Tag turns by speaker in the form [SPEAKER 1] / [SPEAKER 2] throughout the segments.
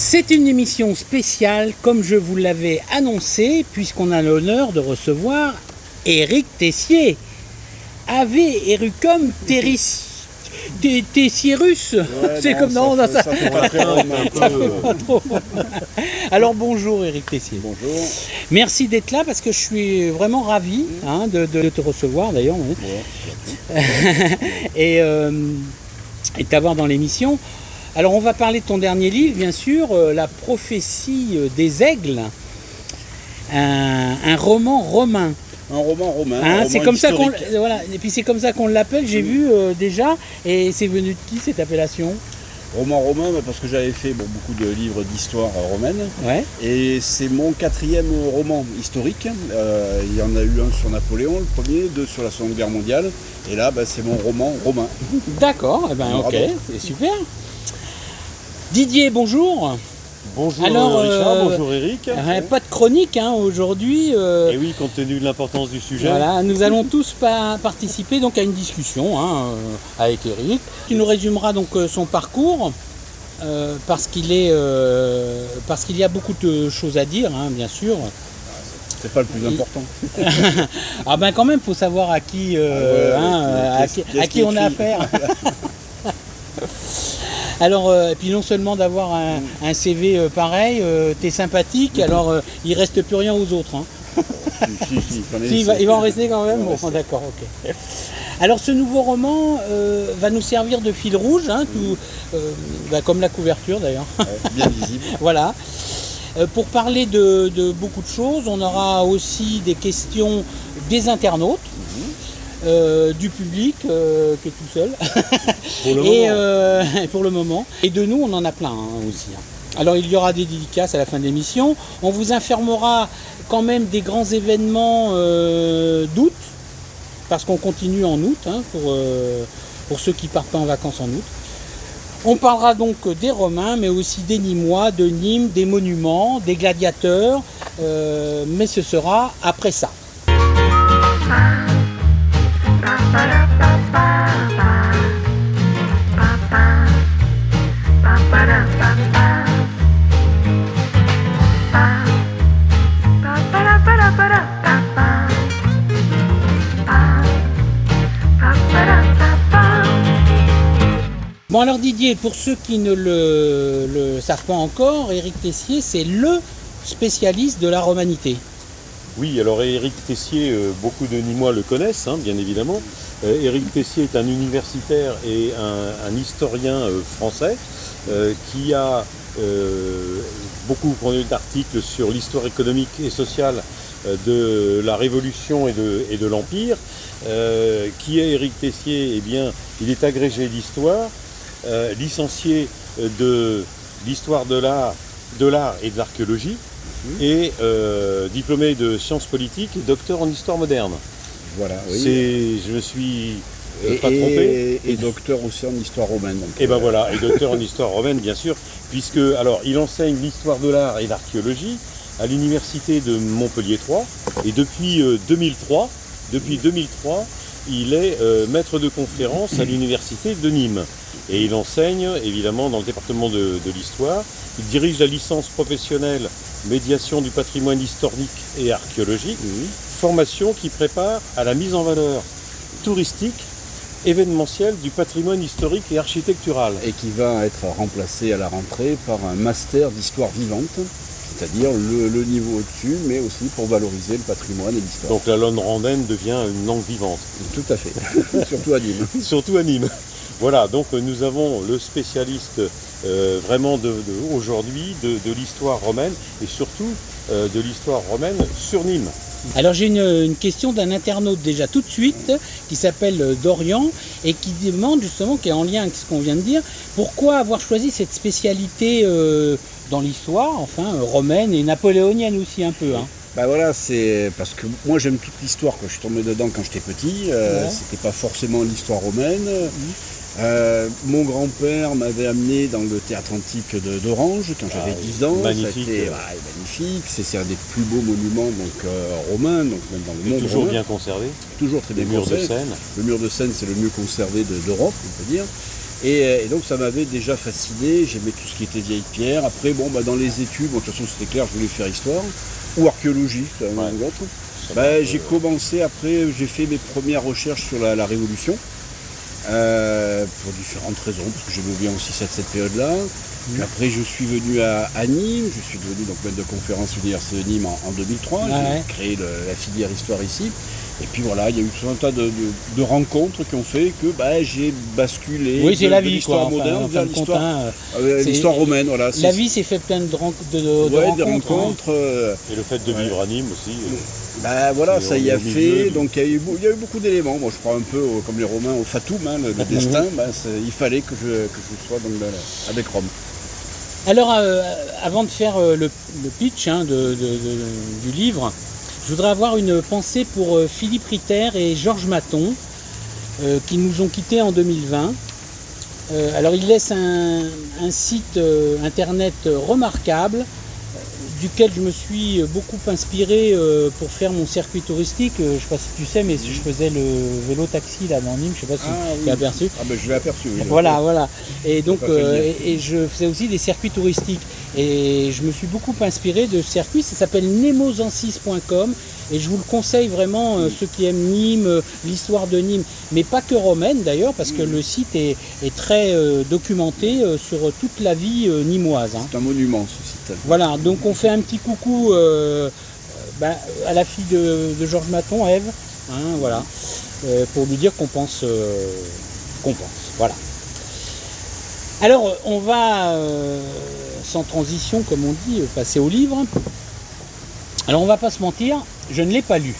[SPEAKER 1] C'est une émission spéciale, comme je vous l'avais annoncé, puisqu'on a l'honneur de recevoir Éric Tessier. Ave Erucum Terris. Tessierus,
[SPEAKER 2] ouais,
[SPEAKER 1] c'est
[SPEAKER 2] non,
[SPEAKER 1] comme non,
[SPEAKER 2] ça fait pas très long,
[SPEAKER 1] ça fait pas trop. Alors bonjour Éric Tessier.
[SPEAKER 2] Bonjour.
[SPEAKER 1] Merci d'être là parce que je suis vraiment ravi de te recevoir d'ailleurs.
[SPEAKER 2] Ouais.
[SPEAKER 1] et de t'avoir dans l'émission. Alors on va parler de ton dernier livre, bien sûr, La prophétie des aigles, un roman romain.
[SPEAKER 2] Un roman romain.
[SPEAKER 1] Hein,
[SPEAKER 2] un
[SPEAKER 1] c'est
[SPEAKER 2] roman
[SPEAKER 1] comme ça qu'on,
[SPEAKER 2] historique.
[SPEAKER 1] voilà, et puis c'est comme ça qu'on l'appelle, j'ai vu déjà, et c'est venu de qui cette appellation?
[SPEAKER 2] Roman romain, parce que j'avais fait beaucoup de livres d'histoire romaine.
[SPEAKER 1] Ouais.
[SPEAKER 2] Et c'est mon 4e roman historique. Il y en a eu un sur Napoléon, le premier, 2 sur la Seconde Guerre mondiale. Et là, c'est mon roman romain.
[SPEAKER 1] D'accord, eh ben, ok, c'est super. Didier, bonjour.
[SPEAKER 3] Bonjour
[SPEAKER 1] Alors,
[SPEAKER 3] Richard, bonjour Éric.
[SPEAKER 1] Pas de chronique aujourd'hui.
[SPEAKER 3] Et oui, compte tenu de l'importance du sujet.
[SPEAKER 1] Voilà, nous allons tous participer donc à une discussion avec Éric. Tu nous résumeras donc son parcours parce qu'il y a beaucoup de choses à dire, bien sûr.
[SPEAKER 2] C'est pas le plus important.
[SPEAKER 1] Ah ben quand même, faut savoir à qui, à qui on a affaire. Alors, et puis non seulement d'avoir un CV pareil, t'es sympathique, alors il reste plus rien aux autres.
[SPEAKER 2] Si,
[SPEAKER 1] il va en rester quand même. Bon, d'accord, ok. Alors ce nouveau roman va nous servir de fil rouge, comme la couverture d'ailleurs.
[SPEAKER 2] Bien visible.
[SPEAKER 1] Voilà. Pour parler de beaucoup de choses, on aura aussi des questions des internautes. Du public qui est tout seul pour le moment. Et de nous, on en a plein aussi. Alors il y aura des dédicaces à la fin de l'émission. On vous informera quand même des grands événements d'août, parce qu'on continue en août, pour ceux qui partent pas en vacances en août. On parlera donc des Romains, mais aussi des Nîmois, de Nîmes, des monuments, des gladiateurs, mais ce sera après ça. Bon alors Didier, pour ceux qui ne le savent pas encore, Éric Tessier, c'est le spécialiste de la romanité.
[SPEAKER 3] Oui, alors Éric Tessier, beaucoup de Nîmois le connaissent, bien évidemment. Éric Tessier est un universitaire et un historien français qui a beaucoup produit d'articles sur l'histoire économique et sociale de la Révolution et de l'Empire. Qui est Éric Tessier? Eh bien, il est agrégé d'histoire, licencié de l'histoire de l'art et de l'archéologie, et diplômé de sciences politiques et docteur en histoire moderne.
[SPEAKER 2] Voilà, oui.
[SPEAKER 3] Je me suis pas trompé.
[SPEAKER 2] Et docteur aussi en histoire romaine. Donc,
[SPEAKER 3] et ben voilà, et docteur en histoire romaine, bien sûr, puisque alors il enseigne l'histoire de l'art et l'archéologie à l'université de Montpellier 3, et depuis 2003, il est maître de conférence à l'université de Nîmes. Et il enseigne évidemment dans le département de l'histoire. Il dirige la licence professionnelle médiation du patrimoine historique et archéologique, formation qui prépare à la mise en valeur touristique, événementielle du patrimoine historique et architectural.
[SPEAKER 2] Et qui va être remplacé à la rentrée par un master d'histoire vivante, c'est-à-dire le niveau au-dessus, mais aussi pour valoriser le patrimoine et l'histoire.
[SPEAKER 3] Donc la langue rondaine devient une langue vivante.
[SPEAKER 2] Tout à fait, surtout à Nîmes.
[SPEAKER 3] Surtout à Nîmes. Voilà, donc nous avons le spécialiste vraiment aujourd'hui de l'histoire romaine, et surtout de l'histoire romaine sur Nîmes.
[SPEAKER 1] Alors j'ai une question d'un internaute déjà tout de suite, qui s'appelle Dorian, et qui demande justement, qui est en lien avec ce qu'on vient de dire, pourquoi avoir choisi cette spécialité dans l'histoire, romaine et napoléonienne aussi un peu.
[SPEAKER 2] Voilà, c'est parce que moi j'aime toute l'histoire, je suis tombé dedans quand j'étais petit, c'était pas forcément l'histoire romaine. Mon grand-père m'avait amené dans le théâtre antique d'Orange quand j'avais 10 ans.
[SPEAKER 3] Magnifique.
[SPEAKER 2] Ça a été, magnifique, c'est un des plus beaux monuments romains, donc même dans le monde
[SPEAKER 3] toujours
[SPEAKER 2] romain.
[SPEAKER 3] Bien conservé.
[SPEAKER 2] Toujours très bien
[SPEAKER 3] conservé.
[SPEAKER 2] Le mur de Seine, c'est le mieux conservé d'Europe, on peut dire. Et donc ça m'avait déjà fasciné, j'aimais tout ce qui était vieille pierre. Après, dans les études, de toute façon c'était clair, je voulais faire histoire ou archéologie, l'un ou l'autre. J'ai commencé après, j'ai fait mes premières recherches sur la Révolution, pour différentes raisons, parce que j'aimais bien aussi cette période-là. Puis après, je suis venu à Nîmes, je suis devenu donc maître de conférence à l'Université de Nîmes en 2003, j'ai créé la filière histoire ici. Et puis voilà, il y a eu tout un tas de rencontres qui ont fait que j'ai basculé
[SPEAKER 1] de
[SPEAKER 2] l'histoire moderne vers l'histoire romaine. Voilà,
[SPEAKER 1] la vie s'est fait plein de rencontres.
[SPEAKER 3] Et le fait de vivre à Nîmes aussi.
[SPEAKER 2] Ça y a fait. Donc il y a eu beaucoup d'éléments. Moi je crois un peu comme les Romains au fatum, le destin. Il fallait que je sois avec Rome.
[SPEAKER 1] Alors avant de faire le pitch du livre, je voudrais avoir une pensée pour Philippe Ritter et Georges Maton, qui nous ont quittés en 2020. Alors ils laissent un site internet remarquable, duquel je me suis beaucoup inspiré pour faire mon circuit touristique. Je ne sais pas si tu sais, mais je faisais le vélo taxi là dans Nîmes, je ne sais pas si tu l'as aperçu.
[SPEAKER 2] Je l'ai aperçu, oui.
[SPEAKER 1] Voilà. Et donc et je faisais aussi des circuits touristiques. Et je me suis beaucoup inspiré de ce circuit, ça s'appelle nemosensis.com et je vous le conseille vraiment, ceux qui aiment Nîmes, l'histoire de Nîmes, mais pas que romaine d'ailleurs, parce que le site est très documenté sur toute la vie nîmoise.
[SPEAKER 2] C'est un monument ce site.
[SPEAKER 1] Voilà, donc on fait un petit coucou à la fille de Georges Maton, Ève, pour lui dire qu'on pense. Voilà. Alors, on va, sans transition, comme on dit, passer au livre. Alors, on va pas se mentir, je ne l'ai pas lu.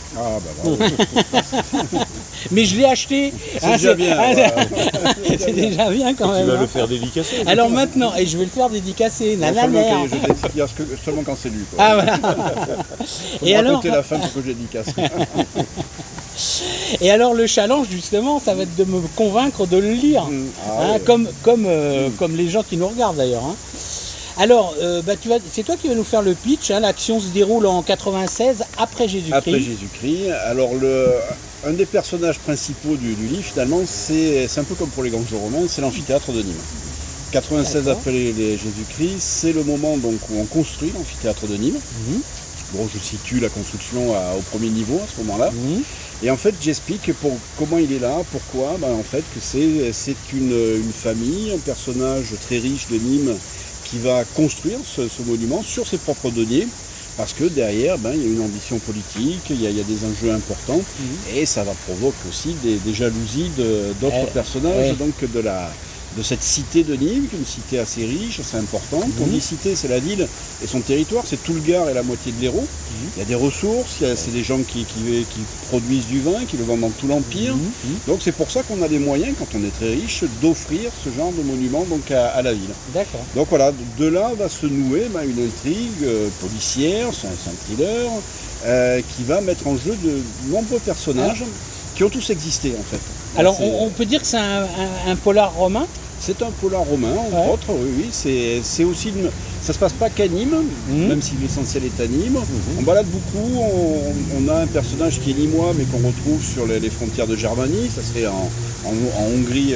[SPEAKER 1] Mais je l'ai acheté.
[SPEAKER 2] C'est déjà bien.
[SPEAKER 1] C'est déjà bien quand même.
[SPEAKER 3] Tu vas le faire dédicacer.
[SPEAKER 1] Alors maintenant, et je vais le faire dédicacer.
[SPEAKER 2] Je dédicace seulement quand c'est lu.
[SPEAKER 1] Voilà.
[SPEAKER 2] Et alors la fin pour que je dédicace.
[SPEAKER 1] Et alors le challenge justement, ça va être de me convaincre de le lire, comme les gens qui nous regardent d'ailleurs. Alors, c'est toi qui vas nous faire le pitch. L'action se déroule en 96 après Jésus-Christ.
[SPEAKER 2] Après Jésus-Christ. Alors un des personnages principaux du livre finalement, c'est un peu comme pour les grands romains, c'est l'amphithéâtre de Nîmes. 96 après Jésus-Christ, c'est le moment donc où on construit l'amphithéâtre de Nîmes. Je situe la construction au premier niveau à ce moment-là. Et en fait, j'explique comment il est là, pourquoi. En fait, que c'est une famille, un personnage très riche de Nîmes qui va construire ce monument sur ses propres deniers, parce que derrière, il y a une ambition politique, il y a des enjeux importants, et ça va provoquer aussi des jalousies d'autres personnages, donc de cette cité de Nîmes, qui est une cité assez riche, assez importante. On dit cité, c'est la ville et son territoire, c'est tout le Gard et la moitié de l'Hérault. Il y a des ressources, c'est des gens qui produisent du vin, qui le vendent dans tout l'Empire. Donc c'est pour ça qu'on a les moyens, quand on est très riche, d'offrir ce genre de monument donc, à la ville.
[SPEAKER 1] D'accord.
[SPEAKER 2] Donc voilà, de là va se nouer une intrigue policière, c'est un thriller, qui va mettre en jeu de nombreux personnages qui ont tous existé en fait.
[SPEAKER 1] Alors on peut dire que c'est un polar romain.
[SPEAKER 2] C'est un polar romain, entre autres, oui. C'est aussi ça se passe pas qu'à Nîmes, même si l'essentiel est à Nîmes. On balade beaucoup, on a un personnage qui est nîmois, mais qu'on retrouve sur les frontières de Germanie, ça serait en Hongrie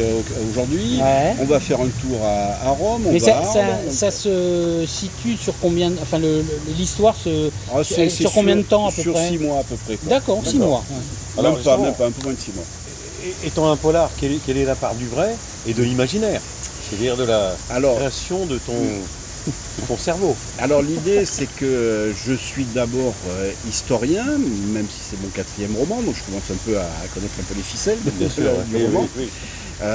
[SPEAKER 2] aujourd'hui. On va faire un tour à Rome.
[SPEAKER 1] Ça se situe sur combien, l'histoire sur combien de temps à peu près?
[SPEAKER 2] Sur 6 mois à peu près.
[SPEAKER 1] D'accord, 6 mois.
[SPEAKER 2] Même pas, un peu moins de 6 mois.
[SPEAKER 3] Étant un polar, quelle est la part du vrai et de l'imaginaire? C'est-à-dire de la création de ton cerveau. Alors
[SPEAKER 2] l'idée, c'est que je suis d'abord historien, même si c'est mon 4e roman, donc je commence un peu à connaître un peu les ficelles du roman.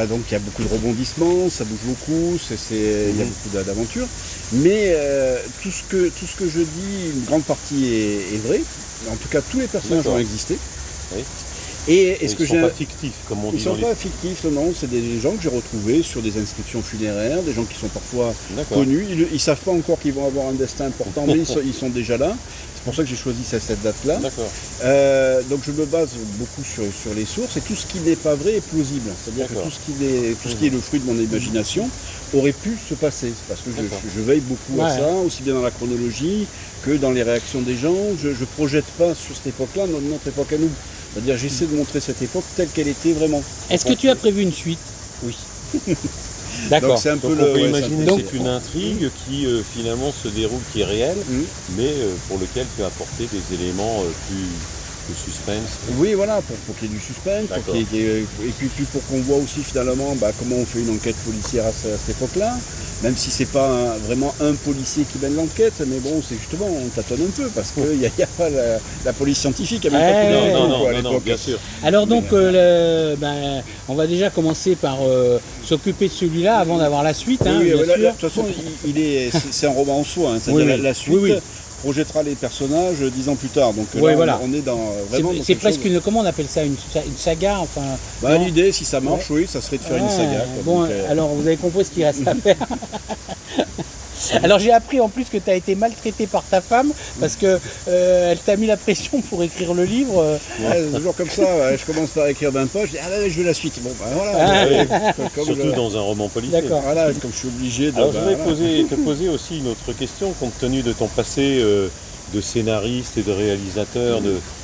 [SPEAKER 2] Donc il y a beaucoup de rebondissements, ça bouge beaucoup, il y a beaucoup d'aventures. Mais tout ce que je dis, une grande partie est vrai. En tout cas, tous les personnages ont existé.
[SPEAKER 3] Oui.
[SPEAKER 2] Et
[SPEAKER 3] ils ne sont pas fictifs, comme on dit.
[SPEAKER 2] Ils ne sont pas fictifs, non, c'est des gens que j'ai retrouvés sur des inscriptions funéraires, des gens qui sont parfois connus. Ils ne savent pas encore qu'ils vont avoir un destin important, mais ils sont déjà là. C'est pour ça que j'ai choisi cette date-là. Donc je me base beaucoup sur les sources, et tout ce qui n'est pas vrai est plausible. C'est-à-dire que tout ce qui est le fruit de mon imagination aurait pu se passer. Parce que je veille beaucoup à ça, aussi bien dans la chronologie que dans les réactions des gens. Je ne projette pas sur cette époque-là notre époque à nous. C'est-à-dire j'essaie de montrer cette époque telle qu'elle était vraiment.
[SPEAKER 1] Est-ce que tu as prévu une suite?
[SPEAKER 2] Oui.
[SPEAKER 1] D'accord.
[SPEAKER 2] Donc c'est un peu
[SPEAKER 3] Donc on peut
[SPEAKER 2] ouais,
[SPEAKER 3] imaginer
[SPEAKER 1] Donc-
[SPEAKER 3] que c'est une intrigue qui finalement se déroule, qui est réelle, mais pour lequel tu as apporté des éléments plus de suspense.
[SPEAKER 2] Oui, voilà, pour qu'il y ait du suspense, pour
[SPEAKER 3] D'accord.
[SPEAKER 2] et puis pour qu'on voit aussi finalement comment on fait une enquête policière à cette époque-là, même si c'est pas vraiment un policier qui mène l'enquête, mais bon, c'est justement, on tâtonne un peu, parce qu'il n'y a pas la police scientifique, il n'y a même pas
[SPEAKER 1] Ouais,
[SPEAKER 2] tout
[SPEAKER 1] ouais,
[SPEAKER 2] le
[SPEAKER 3] Non,
[SPEAKER 2] temps, quoi, à
[SPEAKER 3] non, non,
[SPEAKER 2] l'époque.
[SPEAKER 3] bien sûr.
[SPEAKER 1] Alors donc, on va déjà commencer par s'occuper de celui-là avant d'avoir la suite, hein,
[SPEAKER 2] Oui,
[SPEAKER 1] bien
[SPEAKER 2] de
[SPEAKER 1] sûr.
[SPEAKER 2] toute façon, c'est un roman en soi, hein, c'est-à-dire
[SPEAKER 1] Oui, oui.
[SPEAKER 2] la suite
[SPEAKER 1] Oui, oui.
[SPEAKER 2] projettera les personnages 10 ans plus tard, donc
[SPEAKER 1] Oui,
[SPEAKER 2] là,
[SPEAKER 1] voilà.
[SPEAKER 2] on est dans vraiment dans
[SPEAKER 1] C'est
[SPEAKER 2] quelque
[SPEAKER 1] presque
[SPEAKER 2] chose-
[SPEAKER 1] une, comment on appelle ça, une saga, enfin.
[SPEAKER 2] Bah,
[SPEAKER 1] non
[SPEAKER 2] l'idée, si ça marche, oui, ça serait de faire une
[SPEAKER 1] Ouais,
[SPEAKER 2] saga. quoi.
[SPEAKER 1] Bon,
[SPEAKER 2] Donc,
[SPEAKER 1] alors vous avez compris ce qu'il reste à faire. Alors j'ai appris en plus que tu as été maltraité par ta femme parce que elle t'a mis la pression pour écrire le livre.
[SPEAKER 2] ouais, c'est toujours comme ça, ouais, je commence par écrire d'un poste, je dis, ah ouais, je veux la suite. Bon, ben voilà. Comme
[SPEAKER 3] Surtout
[SPEAKER 2] je-
[SPEAKER 3] dans un roman policier.
[SPEAKER 1] D'accord.
[SPEAKER 2] Voilà, comme je suis obligé de.
[SPEAKER 3] Alors je
[SPEAKER 2] ben,
[SPEAKER 3] voudrais
[SPEAKER 2] voilà.
[SPEAKER 3] te poser aussi une autre question, compte tenu de ton passé de scénariste et de réalisateur.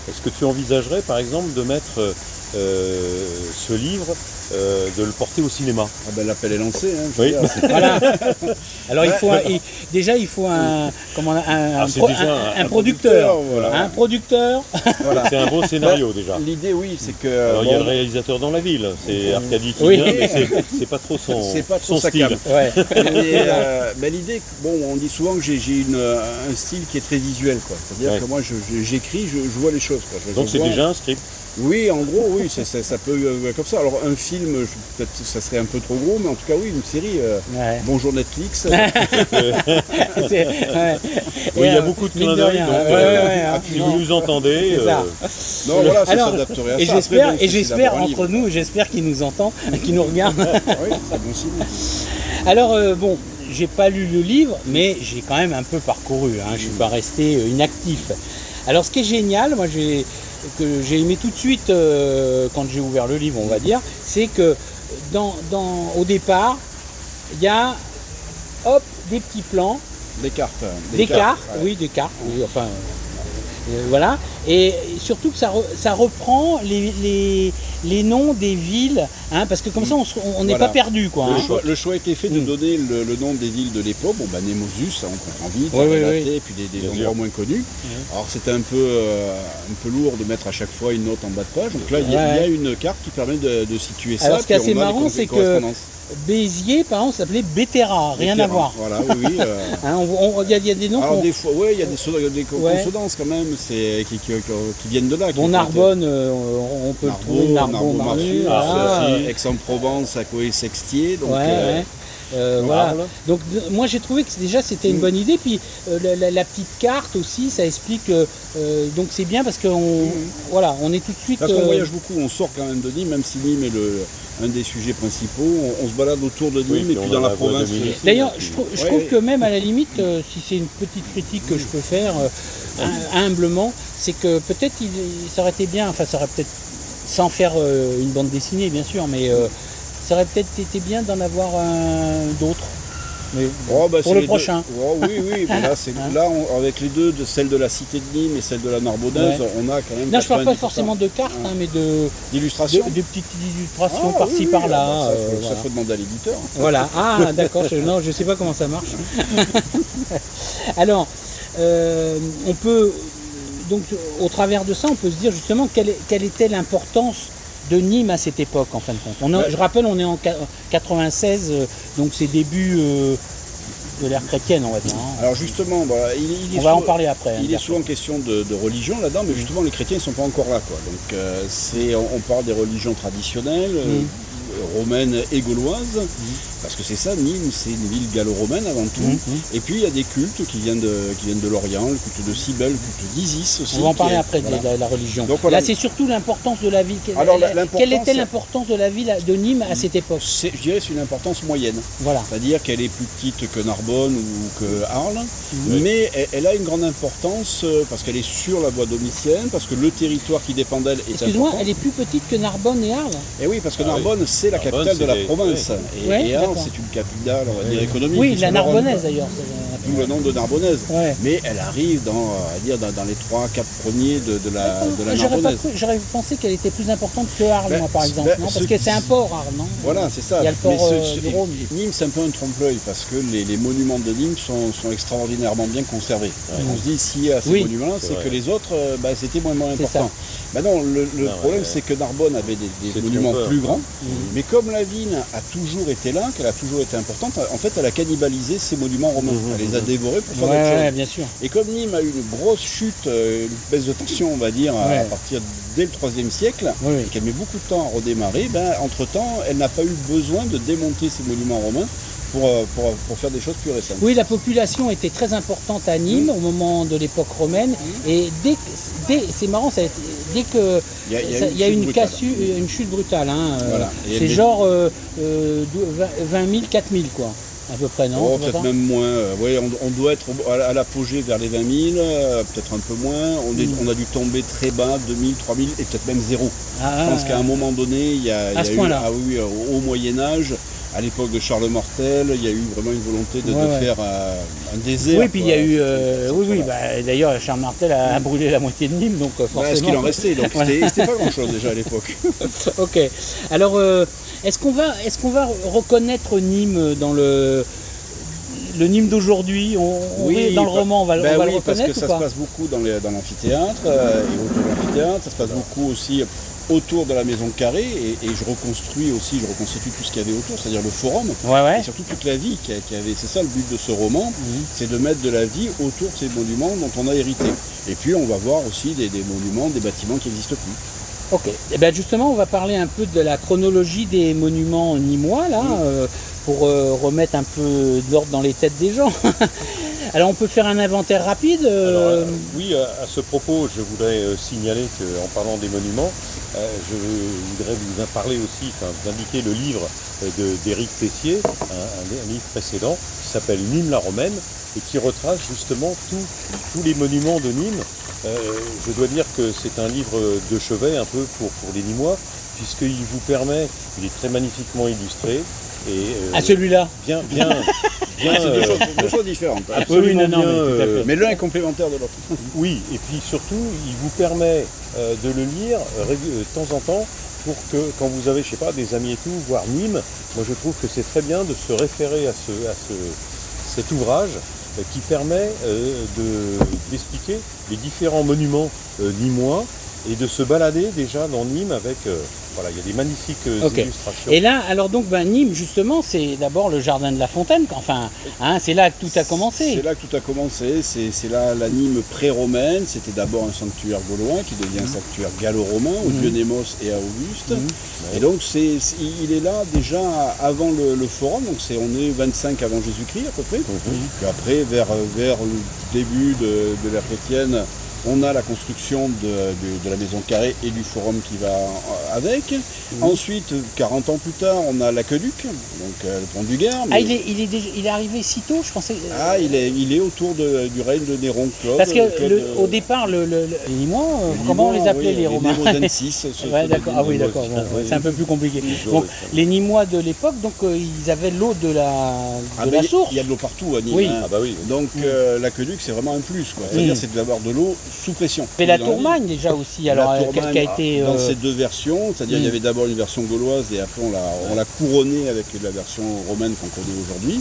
[SPEAKER 3] Est-ce que tu envisagerais par exemple de mettre ce livre, de le porter au cinéma?
[SPEAKER 2] Ah ben, l'appel est lancé. Hein, je veux
[SPEAKER 3] Oui.
[SPEAKER 2] dire, c'est-
[SPEAKER 1] Voilà. Alors
[SPEAKER 2] Ouais.
[SPEAKER 1] déjà il faut un
[SPEAKER 3] Ah, c'est déjà
[SPEAKER 1] un producteur.
[SPEAKER 2] voilà.
[SPEAKER 1] Un producteur.
[SPEAKER 2] Voilà.
[SPEAKER 3] C'est un beau scénario déjà.
[SPEAKER 2] L'idée, oui, c'est que.
[SPEAKER 3] Alors il y a
[SPEAKER 2] bon,
[SPEAKER 3] le réalisateur dans la ville, c'est Arcadie qui
[SPEAKER 1] Oui.
[SPEAKER 3] vient, mais c'est pas trop
[SPEAKER 2] c'est pas trop
[SPEAKER 3] son
[SPEAKER 2] sa
[SPEAKER 3] style.
[SPEAKER 2] came.
[SPEAKER 1] Ouais.
[SPEAKER 2] Mais l'idée, bon, on dit souvent que j'ai un style qui est très visuel, quoi. C'est-à-dire
[SPEAKER 3] Ouais.
[SPEAKER 2] que moi, j'écris, je vois les choses. Quoi. Je
[SPEAKER 3] Donc c'est
[SPEAKER 2] vois-
[SPEAKER 3] déjà un script.
[SPEAKER 2] Oui, en gros, oui, ça peut comme ça. Alors un film, peut-être ça serait un peu trop gros, mais en tout cas, oui, une série.
[SPEAKER 1] Ouais.
[SPEAKER 2] Bonjour Netflix.
[SPEAKER 1] C'est- ouais.
[SPEAKER 3] Oui, il y
[SPEAKER 1] Et,
[SPEAKER 3] a beaucoup de
[SPEAKER 1] mine
[SPEAKER 3] clins
[SPEAKER 1] de
[SPEAKER 3] d'œil,
[SPEAKER 1] rien.
[SPEAKER 3] donc
[SPEAKER 1] Ouais, ouais, ouais, hein.
[SPEAKER 3] si vous nous entendez,
[SPEAKER 1] C'est ça.
[SPEAKER 2] Non, voilà, ça
[SPEAKER 1] Alors,
[SPEAKER 2] s'adapterait à
[SPEAKER 1] et
[SPEAKER 2] ça.
[SPEAKER 1] j'espère,
[SPEAKER 2] Après, bon,
[SPEAKER 1] et
[SPEAKER 2] c'est
[SPEAKER 1] j'espère
[SPEAKER 2] d'abord un
[SPEAKER 1] entre
[SPEAKER 2] livre.
[SPEAKER 1] nous, j'espère qu'il nous entend, qu'il nous regarde.
[SPEAKER 2] Oui, c'est bon signe.
[SPEAKER 1] Alors bon, j'ai pas lu le livre, mais j'ai quand même un peu parcouru. Hein, je suis pas resté inactif. Alors ce qui est génial, moi que j'ai aimé tout de suite quand j'ai ouvert le livre, on va dire, c'est que au départ, il y a hop des petits plans,
[SPEAKER 2] Des cartes.
[SPEAKER 1] des cartes,
[SPEAKER 2] ouais.
[SPEAKER 1] oui, des cartes, oui, enfin voilà, et surtout que ça reprend les noms des villes, hein, parce que comme ça on n'est
[SPEAKER 2] Voilà.
[SPEAKER 1] pas perdu, quoi. Hein.
[SPEAKER 2] Le choix a été fait de donner le nom des villes de l'époque. Bon, Némosus, ça, on comprend vite,
[SPEAKER 1] Oui, oui,
[SPEAKER 2] Relaté,
[SPEAKER 1] oui.
[SPEAKER 2] et puis des
[SPEAKER 3] Bien
[SPEAKER 2] endroits
[SPEAKER 3] sûr.
[SPEAKER 2] moins connus. Alors c'était un peu lourd de mettre à chaque fois une note en bas de page. Donc là, il y a une carte qui permet de situer ça.
[SPEAKER 1] Alors, ce qui est
[SPEAKER 2] puis
[SPEAKER 1] assez
[SPEAKER 2] on a les
[SPEAKER 1] marrant, c'est que
[SPEAKER 2] correspondances.
[SPEAKER 1] Béziers, par exemple, s'appelait Béterra, rien à
[SPEAKER 2] Vétéran.
[SPEAKER 1] voir.
[SPEAKER 2] Voilà, oui, oui.
[SPEAKER 1] Hein, il y a des noms
[SPEAKER 2] Alors
[SPEAKER 1] qu'on-
[SPEAKER 2] des fois, ouais, il y a des
[SPEAKER 1] Ouais.
[SPEAKER 2] consonances quand même, qui viennent de là.
[SPEAKER 1] Bon, Narbonne, on peut le trouver, Narbonne,
[SPEAKER 2] Marsus,
[SPEAKER 1] voilà.
[SPEAKER 2] Aix-en-Provence, à Coé-Sextier. Donc,
[SPEAKER 1] Ouais, ouais. Voilà.
[SPEAKER 3] Arles.
[SPEAKER 1] Donc moi j'ai trouvé que déjà c'était une bonne idée. Puis la petite carte aussi, ça explique. Donc c'est bien parce qu'on voilà, on est tout de suite.
[SPEAKER 2] Parce qu'on voyage beaucoup, on sort quand même de Nîmes, même si Nîmes est un des sujets principaux. On se balade autour de Nîmes
[SPEAKER 3] Oui,
[SPEAKER 2] et
[SPEAKER 3] puis
[SPEAKER 2] puis
[SPEAKER 3] on
[SPEAKER 2] dans
[SPEAKER 3] a
[SPEAKER 2] la
[SPEAKER 3] la voix
[SPEAKER 2] province.
[SPEAKER 3] de Nîmes.
[SPEAKER 1] D'ailleurs, je
[SPEAKER 2] Ouais,
[SPEAKER 1] trouve
[SPEAKER 2] ouais.
[SPEAKER 1] que même à la limite, si c'est une petite critique que je peux faire humblement, c'est que peut-être ça aurait été bien, enfin ça aurait peut-être, sans faire une bande dessinée bien sûr, mais ça aurait peut-être été bien d'en avoir d'autres. Mais
[SPEAKER 2] Oh, bah,
[SPEAKER 1] pour
[SPEAKER 2] c'est
[SPEAKER 1] le
[SPEAKER 2] les
[SPEAKER 1] prochain.
[SPEAKER 2] deux. Oh, oui, oui, mais là, avec les deux, celle de la cité de Nîmes et celle de la Narbonnaise,
[SPEAKER 1] Ouais.
[SPEAKER 2] on a quand même.
[SPEAKER 1] Non, je parle pas
[SPEAKER 2] 90%
[SPEAKER 1] forcément de cartes, hein, mais
[SPEAKER 2] d'illustration.
[SPEAKER 1] de petites illustrations
[SPEAKER 2] Ah,
[SPEAKER 1] par-ci
[SPEAKER 2] oui, oui,
[SPEAKER 1] par-là.
[SPEAKER 2] ah, bah, ça,
[SPEAKER 1] voilà.
[SPEAKER 2] faut demander à l'éditeur.
[SPEAKER 1] Voilà. Ah, d'accord. Non, je sais pas comment ça marche. Alors, on peut donc au travers de ça, on peut se dire justement quelle était l'importance de Nîmes à cette époque, en fin de compte. Je rappelle, on est en 96, donc c'est début de l'ère chrétienne, on va dire. Hein.
[SPEAKER 2] Alors justement, voilà, il est
[SPEAKER 1] On va en
[SPEAKER 2] souvent-
[SPEAKER 1] parler après. hein,
[SPEAKER 2] Il est souvent question de religion là-dedans, mais justement les chrétiens ne sont pas encore là. Quoi. Donc on parle des religions traditionnelles, romaines et gauloises, parce que c'est ça, Nîmes, c'est une ville gallo-romaine avant tout. Et puis il y a des cultes qui viennent de l'Orient, le culte de Cybèle, le culte d'Isis aussi.
[SPEAKER 1] On va en parler
[SPEAKER 2] qui est-
[SPEAKER 1] après
[SPEAKER 2] voilà.
[SPEAKER 1] de la religion.
[SPEAKER 2] Donc, voilà.
[SPEAKER 1] Là, c'est surtout l'importance de la ville.
[SPEAKER 2] Alors,
[SPEAKER 1] Quelle était
[SPEAKER 2] l'importance-
[SPEAKER 1] l'importance de la ville de Nîmes à cette époque?
[SPEAKER 2] Je dirais que c'est une importance moyenne.
[SPEAKER 1] Voilà.
[SPEAKER 2] C'est-à-dire qu'elle est plus petite que Narbonne ou que Arles, mais elle a une grande importance parce qu'elle est sur la voie domitienne, parce que le territoire qui dépend d'elle est
[SPEAKER 1] Excuse-moi,
[SPEAKER 2] important.
[SPEAKER 1] elle est plus petite que Narbonne et Arles?
[SPEAKER 2] Et oui, parce que
[SPEAKER 3] Ah oui.
[SPEAKER 2] Narbonne, c'est la
[SPEAKER 3] Narbonne,
[SPEAKER 2] capitale de
[SPEAKER 3] c'est
[SPEAKER 2] la
[SPEAKER 3] des-
[SPEAKER 2] province.
[SPEAKER 1] Ouais,
[SPEAKER 2] Et Arles,
[SPEAKER 1] d'accord.
[SPEAKER 2] c'est une capitale, on va dire, économique.
[SPEAKER 1] Oui,
[SPEAKER 2] qui
[SPEAKER 1] la
[SPEAKER 2] sont Rhône,
[SPEAKER 1] Narbonnaise
[SPEAKER 2] quoi.
[SPEAKER 1] d'ailleurs.
[SPEAKER 2] d'où le nom de Narbonnaise.
[SPEAKER 1] Ouais.
[SPEAKER 2] Mais elle arrive dans les 3-4 premiers de la
[SPEAKER 1] J'aurais
[SPEAKER 2] Narbonnaise.
[SPEAKER 1] j'aurais pensé qu'elle était plus importante que Arles,
[SPEAKER 2] Ben,
[SPEAKER 1] moi, par exemple.
[SPEAKER 2] ben,
[SPEAKER 1] non
[SPEAKER 2] ce
[SPEAKER 1] parce que
[SPEAKER 2] qui-
[SPEAKER 1] c'est un port, Arles, non?
[SPEAKER 2] Voilà, c'est ça.
[SPEAKER 1] Il y a le port du Rhône.
[SPEAKER 2] Nîmes, c'est un peu un trompe-l'œil parce que les monuments de Nîmes sont extraordinairement bien conservés. On se dit, s'il y a ces
[SPEAKER 1] Oui.
[SPEAKER 2] monuments, c'est
[SPEAKER 3] vrai.
[SPEAKER 2] que les autres, c'était moins
[SPEAKER 1] C'est
[SPEAKER 2] important. Ben non, le
[SPEAKER 3] Non,
[SPEAKER 2] problème,
[SPEAKER 3] ouais.
[SPEAKER 2] c'est que Narbonne avait des
[SPEAKER 3] C'est
[SPEAKER 2] monuments
[SPEAKER 3] trompeur.
[SPEAKER 2] plus grands. Mais comme la ville a toujours été là, qu'elle a toujours été importante, en fait, elle a cannibalisé ces monuments romains. Elle les a dévorés pour faire d'autres
[SPEAKER 1] Ouais,
[SPEAKER 2] choses.
[SPEAKER 1] bien sûr.
[SPEAKER 2] Et comme Nîmes a eu une grosse chute, une baisse de tension, on va dire,
[SPEAKER 1] Ouais.
[SPEAKER 2] à partir dès le IIIe siècle,
[SPEAKER 1] Oui, oui.
[SPEAKER 2] et qu'elle met beaucoup de temps à redémarrer, entre-temps, elle n'a pas eu besoin de démonter ces monuments romains pour faire des choses plus récentes.
[SPEAKER 1] Oui, la population était très importante à Nîmes au moment de l'époque romaine. Et c'est marrant, dès que il y a une chute brutale. Hein,
[SPEAKER 2] Voilà. Et
[SPEAKER 1] c'est
[SPEAKER 2] elle-
[SPEAKER 1] genre 20 000, 4 000 quoi, à peu près, non?
[SPEAKER 2] Oh,
[SPEAKER 1] c'est pas
[SPEAKER 2] peut-être
[SPEAKER 1] ça
[SPEAKER 2] même moins. Ouais, on doit être à l'apogée vers les 20 000, peut-être un peu moins. On a dû tomber très bas, 2 000, 3 000 et peut-être même zéro.
[SPEAKER 1] Ah,
[SPEAKER 2] Je pense qu'à un moment donné, il y a
[SPEAKER 1] ce
[SPEAKER 2] eu,
[SPEAKER 1] point-là.
[SPEAKER 2] au Moyen-Âge, à l'époque de Charles Martel, il y a eu vraiment une volonté de
[SPEAKER 1] Ouais.
[SPEAKER 2] faire un désert.
[SPEAKER 1] Oui, puis il y a eu. Oui,
[SPEAKER 2] Voilà.
[SPEAKER 1] bah, d'ailleurs, Charles Martel a brûlé la moitié de Nîmes, donc forcément.
[SPEAKER 2] Ce qu'il en restait, donc
[SPEAKER 1] Voilà.
[SPEAKER 2] c'était pas grand-chose déjà à l'époque.
[SPEAKER 1] Ok. Alors, est-ce qu'on va reconnaître Nîmes dans le Nîmes d'aujourd'hui? Dans le roman, on va le
[SPEAKER 2] parce
[SPEAKER 1] reconnaître
[SPEAKER 2] que
[SPEAKER 1] ou
[SPEAKER 2] ça
[SPEAKER 1] pas?
[SPEAKER 2] se passe beaucoup dans l'amphithéâtre et autour de l'amphithéâtre. Ça se passe beaucoup aussi autour de la maison carrée et je reconstitue tout ce qu'il y avait autour, c'est-à-dire le forum
[SPEAKER 1] Ouais.
[SPEAKER 2] et surtout toute la vie qu'il y avait. C'est ça le but de ce roman, c'est de mettre de la vie autour de ces monuments dont on a hérité. Et puis on va voir aussi des monuments, des bâtiments qui n'existent plus.
[SPEAKER 1] Ok. Et bien justement, on va parler un peu de la chronologie des monuments nîmois, là, pour remettre un peu d'ordre dans les têtes des gens. Alors, on peut faire un inventaire rapide.
[SPEAKER 3] Oui, à ce propos, je voudrais signaler qu'en parlant des monuments, je voudrais vous en parler aussi, vous indiquer le livre d'Éric Tessier, un livre précédent, qui s'appelle Nîmes la Romaine, et qui retrace justement tous les monuments de Nîmes. Je dois dire que c'est un livre de chevet un peu pour les Nîmois, puisqu'il vous permet, il est très magnifiquement illustré, et
[SPEAKER 1] celui-là.
[SPEAKER 3] bien,
[SPEAKER 2] C'est deux choses différentes.
[SPEAKER 3] absolument
[SPEAKER 1] Oui, non,
[SPEAKER 3] bien,
[SPEAKER 1] mais tout à fait.
[SPEAKER 2] Mais l'un est complémentaire de l'autre.
[SPEAKER 3] oui, et puis surtout, il vous permet de le lire de temps en temps pour que, quand vous avez, je sais pas, des amis et tout, voir Nîmes, moi je trouve que c'est très bien de se référer à cet ouvrage qui permet d'expliquer les différents monuments nîmois et de se balader déjà dans Nîmes avec, voilà, il y a des magnifiques
[SPEAKER 1] Ok.
[SPEAKER 3] illustrations.
[SPEAKER 1] Et là, alors donc, Nîmes, justement, c'est d'abord le jardin de la Fontaine. Enfin, c'est là que tout a commencé.
[SPEAKER 2] C'est là que tout a commencé, c'est là la Nîmes pré-romaine, c'était d'abord un sanctuaire gaulois qui devient un sanctuaire gallo-romain au dieu Némos et à Auguste. Et donc il est là déjà avant le forum, donc on est 25 avant Jésus-Christ à peu près. Puis après, vers le début de l'ère chrétienne, on a la construction de la maison carrée et du forum qui va avec. Ensuite, 40 ans plus tard, on a l'aqueduc, donc le pont du Gard.
[SPEAKER 1] Ah, il est arrivé si tôt, je pensais.
[SPEAKER 2] Il est autour du règne de Néron Claude.
[SPEAKER 1] Parce que
[SPEAKER 2] Claude,
[SPEAKER 1] au départ, les Nîmois, comment on les appelait, les Romains?
[SPEAKER 2] Némodensis.
[SPEAKER 1] Ouais, d'accord. Ah oui, d'accord. Bon, c'est un peu plus compliqué. Donc, les Nîmois de l'époque, donc ils avaient l'eau de la source.
[SPEAKER 2] Il y a de l'eau partout à Nîmes.
[SPEAKER 1] Oui.
[SPEAKER 3] Ah bah oui.
[SPEAKER 2] Donc l'aqueduc, c'est vraiment un plus, quoi. C'est-à-dire c'est d'avoir de l'eau sous pression.
[SPEAKER 1] Et la
[SPEAKER 2] Dans l'île.
[SPEAKER 1] Tourmagne déjà aussi, alors
[SPEAKER 2] La
[SPEAKER 1] qui
[SPEAKER 2] Tourmagne,
[SPEAKER 1] a été.
[SPEAKER 2] dans ces deux versions, c'est-à-dire il y avait d'abord une version gauloise et après on l'a couronnée avec la version romaine qu'on connaît aujourd'hui.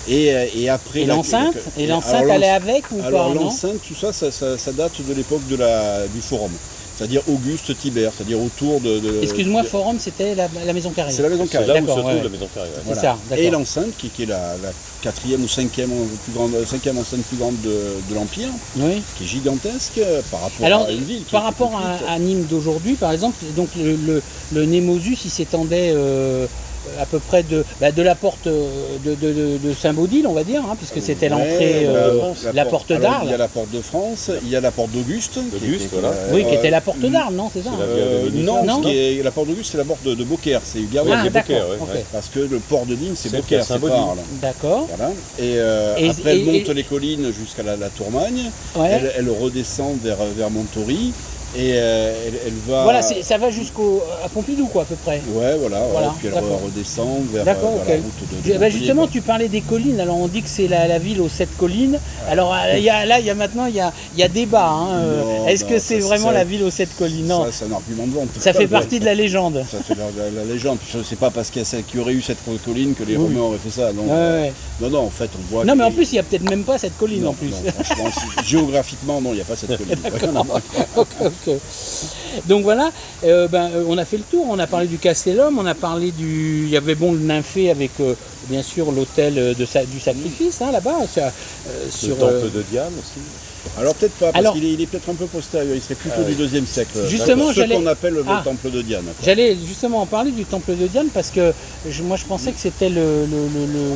[SPEAKER 2] Et après.
[SPEAKER 1] Et l'enceinte
[SPEAKER 2] alors,
[SPEAKER 1] allait avec ou
[SPEAKER 2] Alors
[SPEAKER 1] pas, non?
[SPEAKER 2] l'enceinte, tout ça, ça date de l'époque du forum. C'est-à-dire Auguste Tibère, c'est-à-dire autour de.
[SPEAKER 1] Excuse-moi, Forum, c'était la maison carrée.
[SPEAKER 2] C'est la maison
[SPEAKER 3] C'est
[SPEAKER 2] carrée.
[SPEAKER 3] là où se
[SPEAKER 1] D'accord,
[SPEAKER 3] trouve
[SPEAKER 1] ouais.
[SPEAKER 3] la maison carrée. Ouais.
[SPEAKER 1] C'est ça, d'accord.
[SPEAKER 2] Et l'enceinte, qui est la 4e ou 5e enceinte plus grande de l'Empire,
[SPEAKER 1] Oui.
[SPEAKER 2] qui est gigantesque par rapport
[SPEAKER 1] Alors,
[SPEAKER 2] à une ville.
[SPEAKER 1] par rapport à Nîmes d'aujourd'hui, par exemple, donc le Némosus, il s'étendait à peu près de la porte de Saint-Baudile, on va dire, puisque c'était l'entrée, la porte
[SPEAKER 2] alors,
[SPEAKER 1] d'Arles.
[SPEAKER 2] il y a la porte de France, il y a la porte d'Auguste.
[SPEAKER 3] Voilà.
[SPEAKER 1] Oui, qui était la porte d'Arles, non, c'est ça?
[SPEAKER 3] C'est la via Dominica.
[SPEAKER 2] Non,
[SPEAKER 1] Non.
[SPEAKER 2] la porte d'Auguste, c'est la porte de Beaucaire, c'est
[SPEAKER 1] Ah,
[SPEAKER 2] Garonne.
[SPEAKER 3] c'est
[SPEAKER 1] d'accord,
[SPEAKER 3] Beaucaire, ouais,
[SPEAKER 1] ok.
[SPEAKER 3] ouais.
[SPEAKER 2] Parce que le port de Nîmes, c'est
[SPEAKER 3] Celle
[SPEAKER 2] Beaucaire,
[SPEAKER 3] qui a
[SPEAKER 2] c'est pas
[SPEAKER 3] Saint-Baudile.
[SPEAKER 2] Arles.
[SPEAKER 1] D'accord.
[SPEAKER 2] Voilà. Et après, elle monte les collines jusqu'à la Tourmagne.
[SPEAKER 1] Ouais.
[SPEAKER 2] Elle redescend vers Montory. Et elle va...
[SPEAKER 1] Voilà, ça va à Pompidou, quoi, à peu près.
[SPEAKER 2] Ouais, voilà.
[SPEAKER 1] Voilà,
[SPEAKER 2] Puis elle
[SPEAKER 1] d'accord.
[SPEAKER 2] redescend vers,
[SPEAKER 1] D'accord,
[SPEAKER 2] vers
[SPEAKER 1] ok.
[SPEAKER 2] la route de Montpellier,
[SPEAKER 1] Justement,
[SPEAKER 2] quoi.
[SPEAKER 1] tu parlais des collines. Alors, on dit que c'est la ville aux 7 collines. Alors, il y a débat. Hein.
[SPEAKER 2] Non,
[SPEAKER 1] Est-ce
[SPEAKER 2] non,
[SPEAKER 1] que c'est
[SPEAKER 2] ça,
[SPEAKER 1] vraiment
[SPEAKER 2] ça-
[SPEAKER 1] la ville aux 7 collines? Non,
[SPEAKER 2] Ça, c'est un argument de vente.
[SPEAKER 1] ça fait partie de la légende.
[SPEAKER 2] Ça fait la légende. Puis c'est pas parce qu'il y aurait eu cette colline que les
[SPEAKER 1] Oui.
[SPEAKER 2] Romains auraient fait ça. Non,
[SPEAKER 1] Ouais.
[SPEAKER 2] non, en fait, on voit.
[SPEAKER 1] Non,
[SPEAKER 2] que
[SPEAKER 1] mais en
[SPEAKER 2] les-
[SPEAKER 1] plus, il n'y a peut-être même pas cette colline
[SPEAKER 2] non,
[SPEAKER 1] en plus.
[SPEAKER 2] non, franchement, géographiquement, non, il n'y a pas cette colline. Rien à voir.
[SPEAKER 1] Ok. Donc voilà, on a fait le tour, on a parlé du Castellum, on a parlé il y avait le nymphée avec bien sûr l'hôtel du sacrifice hein, là-bas.
[SPEAKER 3] Le
[SPEAKER 1] Sur,
[SPEAKER 3] temple de Diane aussi.
[SPEAKER 2] Alors peut-être pas, parce
[SPEAKER 1] Alors-
[SPEAKER 2] qu'il est peut-être un peu postérieur, il serait plutôt du 2e siècle.
[SPEAKER 1] Justement,
[SPEAKER 2] ce
[SPEAKER 1] j'allais-
[SPEAKER 2] qu'on appelle le
[SPEAKER 1] Ah.
[SPEAKER 2] temple de Diane. Quoi.
[SPEAKER 1] J'allais justement en parler du temple de Diane parce que moi je pensais que c'était le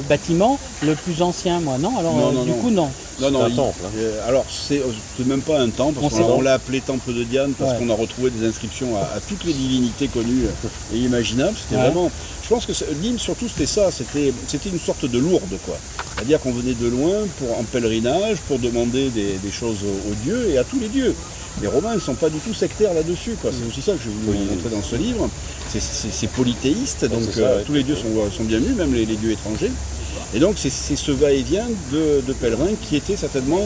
[SPEAKER 1] bâtiment le plus ancien, moi, non? Alors
[SPEAKER 2] Non, non,
[SPEAKER 1] du
[SPEAKER 2] non.
[SPEAKER 1] coup, non.
[SPEAKER 3] C'est un temple, hein.
[SPEAKER 2] Alors c'est même pas un temple, parce
[SPEAKER 1] On
[SPEAKER 2] qu'on
[SPEAKER 1] sait
[SPEAKER 2] l'a appelé temple de Diane parce
[SPEAKER 1] Ouais.
[SPEAKER 2] qu'on a retrouvé des inscriptions à toutes les divinités connues et imaginables. C'était
[SPEAKER 1] Ouais.
[SPEAKER 2] vraiment. Je pense que Nîmes surtout c'était ça, c'était une sorte de Lourdes quoi. C'est-à-dire qu'on venait de loin en pèlerinage pour demander des choses aux dieux et à tous les dieux. Les Romains ne sont pas du tout sectaires là-dessus, quoi. C'est aussi ça que je voulais montrer dans ce livre. C'est polythéiste, donc
[SPEAKER 3] c'est ça, ouais.
[SPEAKER 2] tous les dieux sont bienvenus, même les dieux étrangers. Et donc c'est ce va-et-vient de pèlerins qui était certainement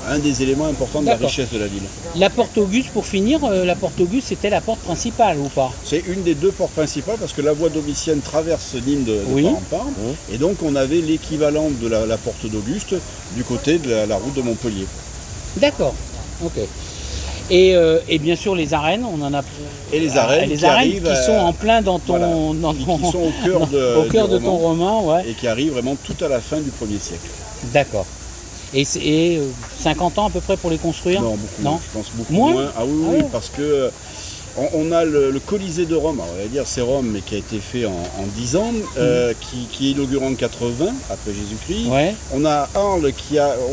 [SPEAKER 2] un des éléments importants de la
[SPEAKER 1] D'accord.
[SPEAKER 2] richesse de la ville.
[SPEAKER 1] La porte Auguste, pour finir, la porte Auguste c'était la porte principale ou pas?
[SPEAKER 2] C'est une des deux portes principales parce que la voie domitienne traverse Nîmes de
[SPEAKER 1] Oui.
[SPEAKER 2] part en part. Et donc on avait l'équivalent de la porte d'Auguste du côté de la route de Montpellier.
[SPEAKER 1] D'accord, ok. Et bien sûr les arènes, on en a.
[SPEAKER 2] Et les arènes
[SPEAKER 1] les
[SPEAKER 2] qui
[SPEAKER 1] arènes
[SPEAKER 2] arrivent,
[SPEAKER 1] qui sont en plein dans ton,
[SPEAKER 2] voilà,
[SPEAKER 1] dans
[SPEAKER 2] qui
[SPEAKER 1] ton-
[SPEAKER 2] sont au cœur de,
[SPEAKER 1] au cœur
[SPEAKER 2] du
[SPEAKER 1] de ton roman, ouais.
[SPEAKER 2] et qui arrivent vraiment tout à la fin du 1er siècle.
[SPEAKER 1] D'accord. Et 50 ans à peu près pour les construire?
[SPEAKER 2] Non, beaucoup moins, je pense beaucoup
[SPEAKER 1] Moins
[SPEAKER 2] moins. Ah oui,
[SPEAKER 1] Ah
[SPEAKER 2] oui,
[SPEAKER 1] ouais.
[SPEAKER 2] parce que on a le Colisée de Rome, alors, on va dire c'est Rome, mais qui a été fait en 10 ans, qui est inauguré en 80 après Jésus-Christ.
[SPEAKER 1] Ouais.
[SPEAKER 2] On a Arles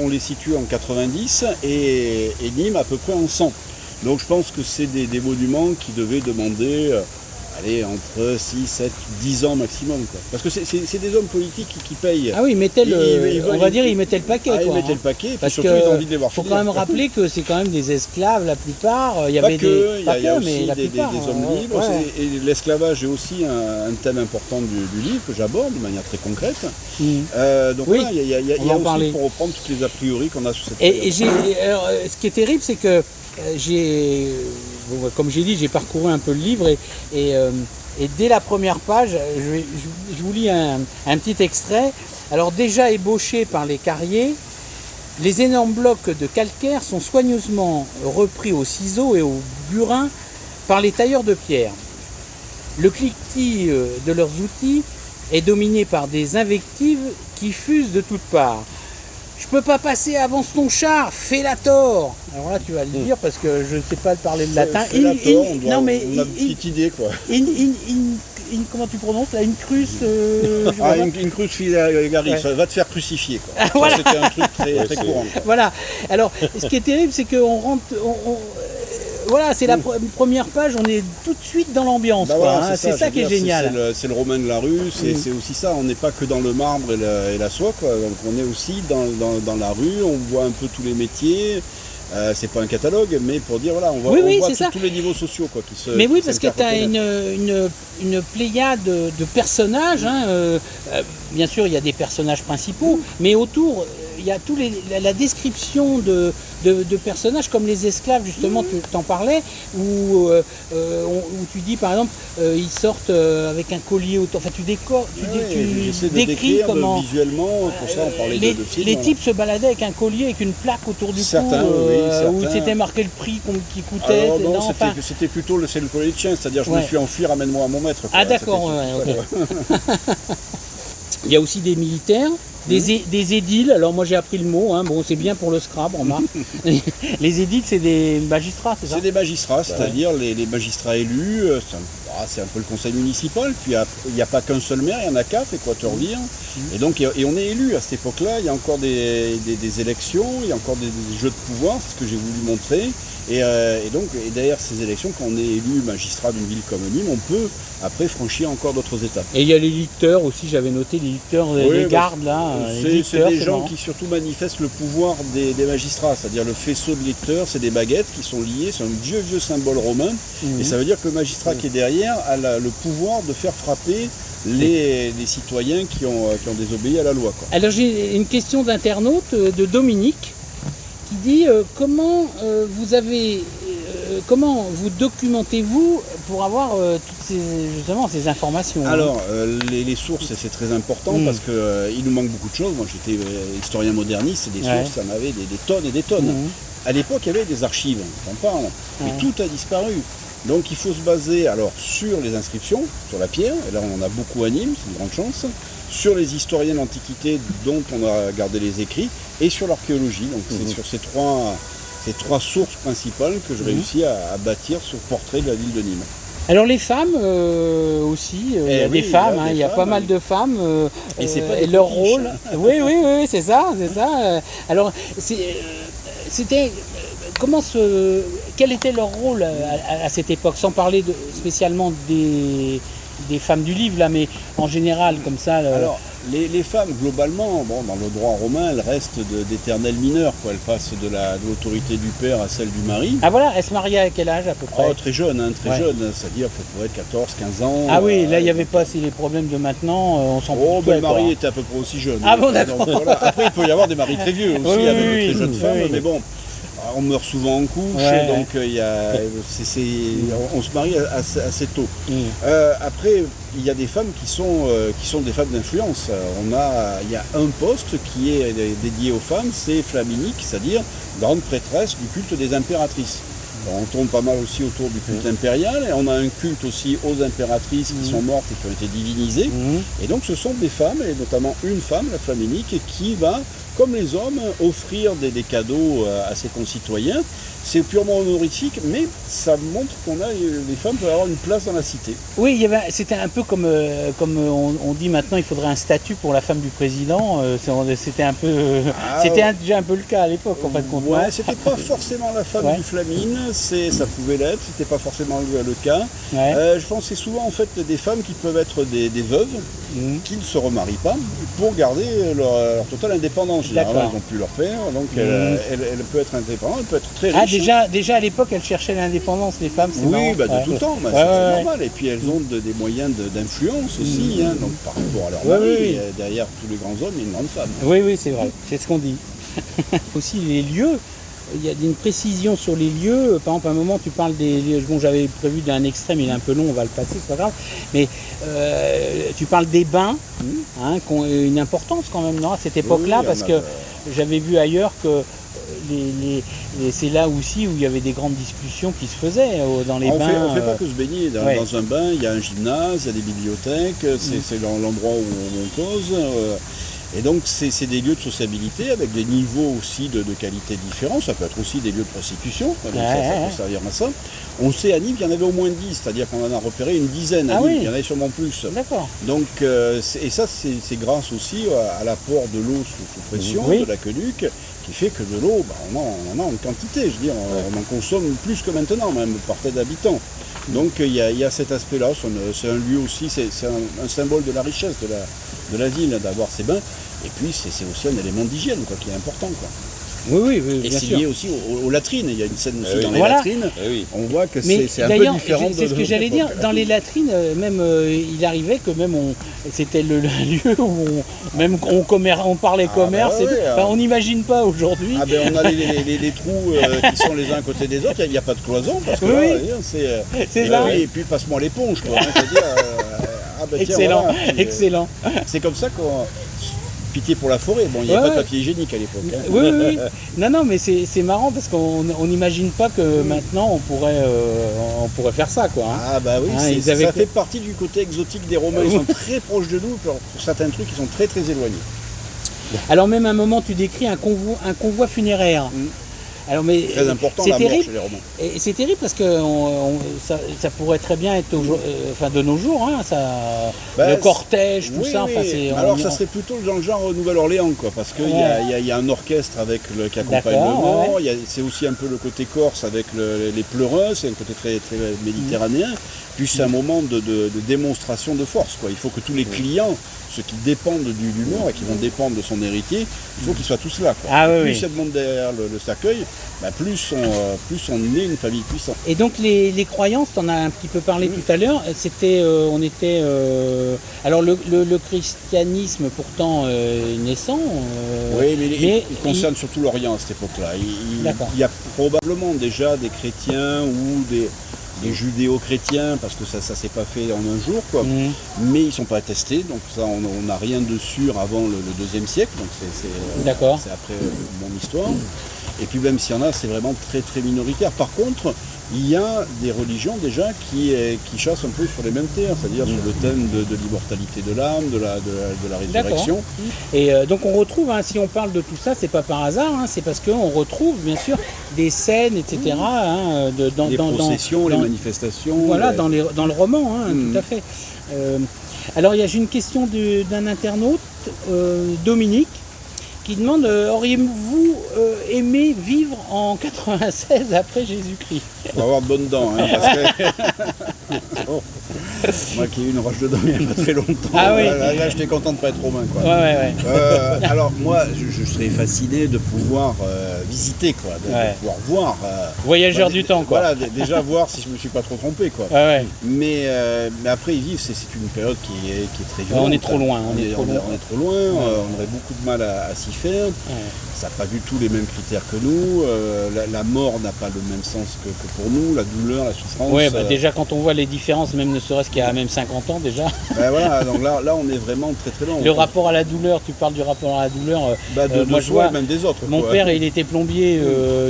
[SPEAKER 2] on les situe en 90 et Nîmes à peu près en 100. Donc je pense que c'est des monuments qui devaient demander entre 6, 7, 10 ans maximum. Quoi. Parce que c'est des hommes politiques qui payent.
[SPEAKER 1] Ah oui, ils mettaient
[SPEAKER 2] Ils
[SPEAKER 1] ils mettaient le paquet.
[SPEAKER 2] Ils
[SPEAKER 1] quoi,
[SPEAKER 2] mettaient
[SPEAKER 1] hein.
[SPEAKER 2] le paquet, et puis
[SPEAKER 1] Parce
[SPEAKER 2] surtout
[SPEAKER 1] que
[SPEAKER 2] ils ont envie de les voir
[SPEAKER 1] faut
[SPEAKER 2] finir.
[SPEAKER 1] quand même rappeler que c'est quand même des esclaves la plupart. Il y
[SPEAKER 2] Pas
[SPEAKER 1] avait
[SPEAKER 2] que,
[SPEAKER 1] pas
[SPEAKER 2] il y a
[SPEAKER 1] que, mais
[SPEAKER 2] aussi
[SPEAKER 1] la
[SPEAKER 2] des
[SPEAKER 1] plupart.
[SPEAKER 2] hommes libres.
[SPEAKER 1] ouais.
[SPEAKER 2] Et l'esclavage est aussi un thème important du livre que j'aborde de manière très concrète.
[SPEAKER 1] Mhm.
[SPEAKER 2] Donc
[SPEAKER 1] Oui,
[SPEAKER 2] voilà, il y a
[SPEAKER 1] on va en
[SPEAKER 2] aussi
[SPEAKER 1] parler.
[SPEAKER 2] pour reprendre toutes les a priori qu'on a sur cette
[SPEAKER 1] Et
[SPEAKER 2] période.
[SPEAKER 1] ce qui est terrible, c'est que comme j'ai dit, j'ai parcouru un peu le livre et dès la première page, je vous lis un petit extrait. Alors déjà ébauchés par les carriers, les énormes blocs de calcaire sont soigneusement repris au ciseau et au burin par les tailleurs de pierre. Le cliquetis de leurs outils est dominé par des invectives qui fusent de toutes parts. Je peux pas passer, avance ton char, fais la tort. Alors là, tu vas le dire parce que je ne sais pas parler le latin.
[SPEAKER 2] On a
[SPEAKER 1] in-
[SPEAKER 2] une petite idée quoi.
[SPEAKER 1] comment tu prononces là, une cruce
[SPEAKER 2] Une cruce filaris,
[SPEAKER 1] Ouais.
[SPEAKER 2] ça va te faire crucifier quoi.
[SPEAKER 1] Ah,
[SPEAKER 2] Ça,
[SPEAKER 1] voilà.
[SPEAKER 2] c'était un truc très
[SPEAKER 3] Ouais, c'est-
[SPEAKER 2] courant. Quoi.
[SPEAKER 1] Voilà. Alors, ce qui est terrible, c'est qu'on rentre. Voilà, c'est la première page, on est tout de suite dans l'ambiance.
[SPEAKER 2] Bah
[SPEAKER 1] quoi,
[SPEAKER 2] voilà,
[SPEAKER 1] hein. C'est
[SPEAKER 2] je
[SPEAKER 1] ça
[SPEAKER 2] veux
[SPEAKER 1] qui est
[SPEAKER 2] dire,
[SPEAKER 1] génial.
[SPEAKER 2] c'est le romain de la rue, c'est aussi ça, on n'est pas que dans le marbre et la soie, quoi. Donc on est aussi dans la rue, on voit un peu tous les métiers. C'est pas un catalogue, mais pour dire voilà, on voit,
[SPEAKER 1] Oui,
[SPEAKER 2] on voit
[SPEAKER 1] c'est ça.
[SPEAKER 2] tous les niveaux sociaux quoi, qui se.
[SPEAKER 1] Mais oui,
[SPEAKER 2] qui
[SPEAKER 1] parce que tu as
[SPEAKER 2] s'interrelaient.
[SPEAKER 1] une pléiade de personnages. Hein, bien sûr, il y a des personnages principaux, mais autour, il y a la description de personnages comme les esclaves, justement, tu t'en parlais, où tu dis par exemple, ils sortent avec un collier autour. Enfin, tu
[SPEAKER 2] J'essaie de
[SPEAKER 1] décris
[SPEAKER 2] décrire
[SPEAKER 1] comment.
[SPEAKER 2] visuellement, pour ça on parlait de films.
[SPEAKER 1] Les types se baladaient avec un collier avec une plaque autour du
[SPEAKER 2] Certains,
[SPEAKER 1] cou,
[SPEAKER 2] oui,
[SPEAKER 1] où
[SPEAKER 2] certains.
[SPEAKER 1] c'était marqué le prix qui coûtait.
[SPEAKER 2] Alors non,
[SPEAKER 1] non, enfin,
[SPEAKER 2] c'était plutôt c'est le collier de chien, c'est-à-dire je
[SPEAKER 1] Ouais.
[SPEAKER 2] me suis enfui, ramène-moi à mon maître. Quoi.
[SPEAKER 1] Ah d'accord,
[SPEAKER 2] C'était
[SPEAKER 1] ouais,
[SPEAKER 2] surtout ça,
[SPEAKER 1] ok.
[SPEAKER 2] quoi.
[SPEAKER 1] Il y a aussi des militaires, des édiles. Alors moi j'ai appris le mot, hein. Bon c'est bien pour le Scrabble, remarque. Les édiles c'est des magistrats, c'est ça?
[SPEAKER 2] C'est des magistrats, c'est-à-dire les magistrats élus. c'est un peu le conseil municipal, puis il n'y a pas qu'un seul maire, il y en a 4, Équateur-Vire. Et donc, et on est élu à cette époque-là, il y a encore des élections, il y a encore des jeux de pouvoir, c'est ce que j'ai voulu montrer. Et derrière ces élections, quand on est élu magistrat d'une ville comme Nîmes, on peut après franchir encore d'autres étapes.
[SPEAKER 1] Et il y a les licteurs aussi, j'avais noté les licteurs, les gardes là.
[SPEAKER 2] C'est des gens qui surtout manifestent le pouvoir des magistrats, c'est-à-dire le faisceau de licteurs, c'est des baguettes qui sont liées, c'est un vieux symbole romain, et ça veut dire que le magistrat qui est derrière a le pouvoir de faire frapper les citoyens qui ont désobéi à la loi, quoi.
[SPEAKER 1] Alors j'ai une question d'internaute de Dominique qui dit comment vous documentez-vous pour avoir toutes ces informations?
[SPEAKER 2] Alors les sources, c'est très important parce qu'il nous manque beaucoup de choses. Moi j'étais historien moderniste et des sources, ça m'avait des tonnes et des tonnes. À l'époque il y avait des archives, on en parle, mais tout a disparu. Donc il faut se baser alors sur les inscriptions, sur la pierre, et là on en a beaucoup à Nîmes, c'est une grande chance, sur les historiens d'Antiquité dont on a gardé les écrits, et sur l'archéologie. Donc c'est sur ces trois sources principales que je réussis à bâtir ce portrait de la ville de Nîmes.
[SPEAKER 1] Alors les femmes aussi, il y a des femmes, il y a pas mal de femmes,
[SPEAKER 2] et c'est pas
[SPEAKER 1] et leur rôle. Oui, c'est ça. Alors c'était quel était leur rôle à cette époque, sans parler spécialement des femmes du livre là, mais en général comme ça.
[SPEAKER 2] Alors les femmes globalement, dans le droit romain, elles restent d'éternelles mineures, quoi. Elles passent de l'autorité du père à celle du mari.
[SPEAKER 1] Ah voilà, elles se mariaient à quel âge à peu près?
[SPEAKER 2] Très jeune, jeune, c'est-à-dire qu'elles pourraient être 14, 15 ans.
[SPEAKER 1] Ah oui, là il n'y avait pas les problèmes de maintenant, on s'en fout.
[SPEAKER 2] Le mari était à peu près aussi jeune.
[SPEAKER 1] Ah bon, d'accord.
[SPEAKER 2] Donc, voilà. Après il peut y avoir des maris très vieux aussi, avec de très jeunes femmes, mais bon. On meurt souvent en couche, donc on se marie assez tôt. Après, il y a des femmes qui sont des femmes d'influence. Il y a un poste qui est dédié aux femmes, c'est Flaminique, c'est-à-dire grande prêtresse du culte des impératrices. Alors, on tourne pas mal aussi autour du culte impérial, et on a un culte aussi aux impératrices qui sont mortes et qui ont été divinisées. Et donc ce sont des femmes, et notamment une femme, la Flaminique, qui va, comme les hommes, offrir des cadeaux à ses concitoyens. C'est purement honorifique, mais ça montre les femmes peuvent avoir une place dans la cité.
[SPEAKER 1] Oui, c'était un peu comme on dit maintenant, il faudrait un statut pour la femme du président. C'était un peu, déjà un peu le cas à l'époque, en fin de compte.
[SPEAKER 2] Ouais, c'était pas forcément la femme du Flamine, ça pouvait l'être, c'était pas forcément le cas. Je pense que c'est souvent en fait des femmes qui peuvent être des veuves qui ne se remarient pas pour garder leur totale indépendance. Généralement, ils n'ont plus leur père, donc elle peut être indépendante, elle peut être très riche.
[SPEAKER 1] Déjà à l'époque, elles cherchaient l'indépendance, les femmes, c'est marrant.
[SPEAKER 2] Oui, de tout temps, c'est normal. Et puis elles ont des moyens d'influence aussi, donc par rapport à leur mari. Derrière tous les grands hommes, il y a une grande femme.
[SPEAKER 1] Oui, c'est vrai, c'est ce qu'on dit. Aussi les lieux, il y a une précision sur les lieux. Par exemple, à un moment, tu parles des lieux. Bon, j'avais prévu d'un extrême, il est un peu long, on va le passer, c'est pas grave. Mais tu parles des bains, qui ont une importance quand même, non, à cette époque-là, parce que j'avais vu ailleurs que c'est là aussi où il y avait des grandes discussions qui se faisaient dans les bains.
[SPEAKER 2] On ne fait pas que se baigner. Dans un bain, il y a un gymnase, il y a des bibliothèques, c'est l'endroit où on cause. Et donc c'est des lieux de sociabilité avec des niveaux aussi de qualité différents. Ça peut être aussi des lieux de prostitution, ça peut servir à ça. On sait à Nîmes qu'il y en avait au moins 10, c'est-à-dire qu'on en a repéré une dizaine à Nîmes, il y en avait sûrement plus.
[SPEAKER 1] D'accord.
[SPEAKER 2] Donc, et ça c'est grâce aussi à l'apport de l'eau sous pression de l'aqueduc, qui fait que de l'eau, on en a en quantité, je veux dire, on en consomme plus que maintenant même, par tête d'habitants. Donc il y a cet aspect-là, c'est un lieu aussi, c'est un symbole de la richesse de la ville d'avoir ces bains, et puis c'est aussi un élément d'hygiène qui est important, quoi.
[SPEAKER 1] Oui,
[SPEAKER 2] et
[SPEAKER 1] bien
[SPEAKER 2] c'est
[SPEAKER 1] sûr.
[SPEAKER 2] lié aussi aux latrines, il y a une scène aussi dans les latrines, on voit que c'est un peu différent.
[SPEAKER 1] C'est ce que j'allais dire, dans les latrines, même il arrivait que même c'était le lieu où on parlait commerce, on n'imagine pas aujourd'hui.
[SPEAKER 2] On a les trous qui sont les uns à côté des autres, il n'y a pas de cloison, parce que
[SPEAKER 1] c'est ça.
[SPEAKER 2] Et puis passe-moi l'éponge, quoi.
[SPEAKER 1] Excellent, excellent.
[SPEAKER 2] C'est comme ça qu'on... Pitié pour la forêt, il n'y avait pas de papier hygiénique à l'époque.
[SPEAKER 1] Oui. Non, mais c'est marrant parce qu'on n'imagine pas que maintenant on pourrait faire ça, quoi.
[SPEAKER 2] Ça fait partie du côté exotique des Romains. Ils sont très proches de nous, pour certains trucs, ils sont très très éloignés.
[SPEAKER 1] Alors même à un moment, tu décris un convoi funéraire. Alors, mais
[SPEAKER 2] Très important,
[SPEAKER 1] c'est
[SPEAKER 2] la mort
[SPEAKER 1] terrible.
[SPEAKER 2] chez les Romains.
[SPEAKER 1] Et c'est terrible parce que ça pourrait très bien être enfin, de nos jours, hein,
[SPEAKER 2] Bah,
[SPEAKER 1] le cortège, tout
[SPEAKER 2] oui,
[SPEAKER 1] ça.
[SPEAKER 2] oui.
[SPEAKER 1] Enfin,
[SPEAKER 2] Alors ça serait plutôt dans le genre Nouvelle-Orléans, quoi, parce qu'il y a un orchestre qui accompagne le
[SPEAKER 1] D'accord,
[SPEAKER 2] mort,
[SPEAKER 1] ouais.
[SPEAKER 2] c'est aussi un peu le côté corse avec les pleureux, c'est un côté très, très méditerranéen, puis c'est un moment de démonstration de force, quoi. Il faut que tous les clients, ceux qui dépendent du mort et qui vont dépendre de son héritier, il faut qu'ils soient tous là, quoi.
[SPEAKER 1] Ah, oui,
[SPEAKER 2] Plus
[SPEAKER 1] oui.
[SPEAKER 2] il y a de monde derrière le cercueil, bah, plus on est une famille puissante.
[SPEAKER 1] Et donc les croyances, tu en as un petit peu parlé tout à l'heure, c'était, alors le christianisme pourtant naissant.
[SPEAKER 2] Oui, mais il concerne surtout l'Orient à cette époque-là. Il y a probablement déjà des chrétiens ou des judéo-chrétiens, parce que ça s'est pas fait en un jour, quoi. Mais ils sont pas attestés, donc ça on n'a rien de sûr avant le 2e siècle, donc
[SPEAKER 1] D'accord.
[SPEAKER 2] c'est après mon histoire. Et puis même s'il y en a, c'est vraiment très très minoritaire. Par contre, il y a des religions déjà qui chassent un peu sur les mêmes terres, c'est-à-dire sur le thème de l'immortalité de l'âme, de la résurrection.
[SPEAKER 1] Et donc on retrouve, hein, si on parle de tout ça, c'est pas par hasard, hein, c'est parce qu'on retrouve bien sûr des scènes, etc. Hein,
[SPEAKER 2] les processions, les manifestations.
[SPEAKER 1] Voilà, dans le roman, hein, tout à fait. Alors j'ai une question d'un internaute, Dominique, qui demande auriez-vous aimé vivre en 96 après Jésus-Christ?
[SPEAKER 2] On va avoir de bonnes dents, hein, parce que moi qui ai eu une roche de dents il n'y a pas très longtemps,
[SPEAKER 1] Ah oui.
[SPEAKER 2] là j'étais content de ne pas être romain, quoi.
[SPEAKER 1] Ouais.
[SPEAKER 2] Alors moi je serais fasciné de pouvoir visiter, quoi, de pouvoir voir.
[SPEAKER 1] Voyageur du temps, quoi.
[SPEAKER 2] Voilà, déjà voir si je me suis pas trop trompé, quoi.
[SPEAKER 1] Ouais.
[SPEAKER 2] Mais après y vivre, c'est une période qui est très violente.
[SPEAKER 1] On est trop loin.
[SPEAKER 2] On est trop loin, on aurait beaucoup de mal à s'y faire. Ça n'a pas du tout les mêmes critères que nous. La mort n'a pas le même sens que pour nous, la douleur, la souffrance.
[SPEAKER 1] Ouais, déjà quand on voit les différences, même ne serait-ce qu'il y a même 50 ans déjà.
[SPEAKER 2] Voilà, donc là on est vraiment très très loin.
[SPEAKER 1] Le rapport à la douleur, tu parles du rapport à la douleur.
[SPEAKER 2] Moi je vois même des autres.
[SPEAKER 1] Mon père, il était plombier,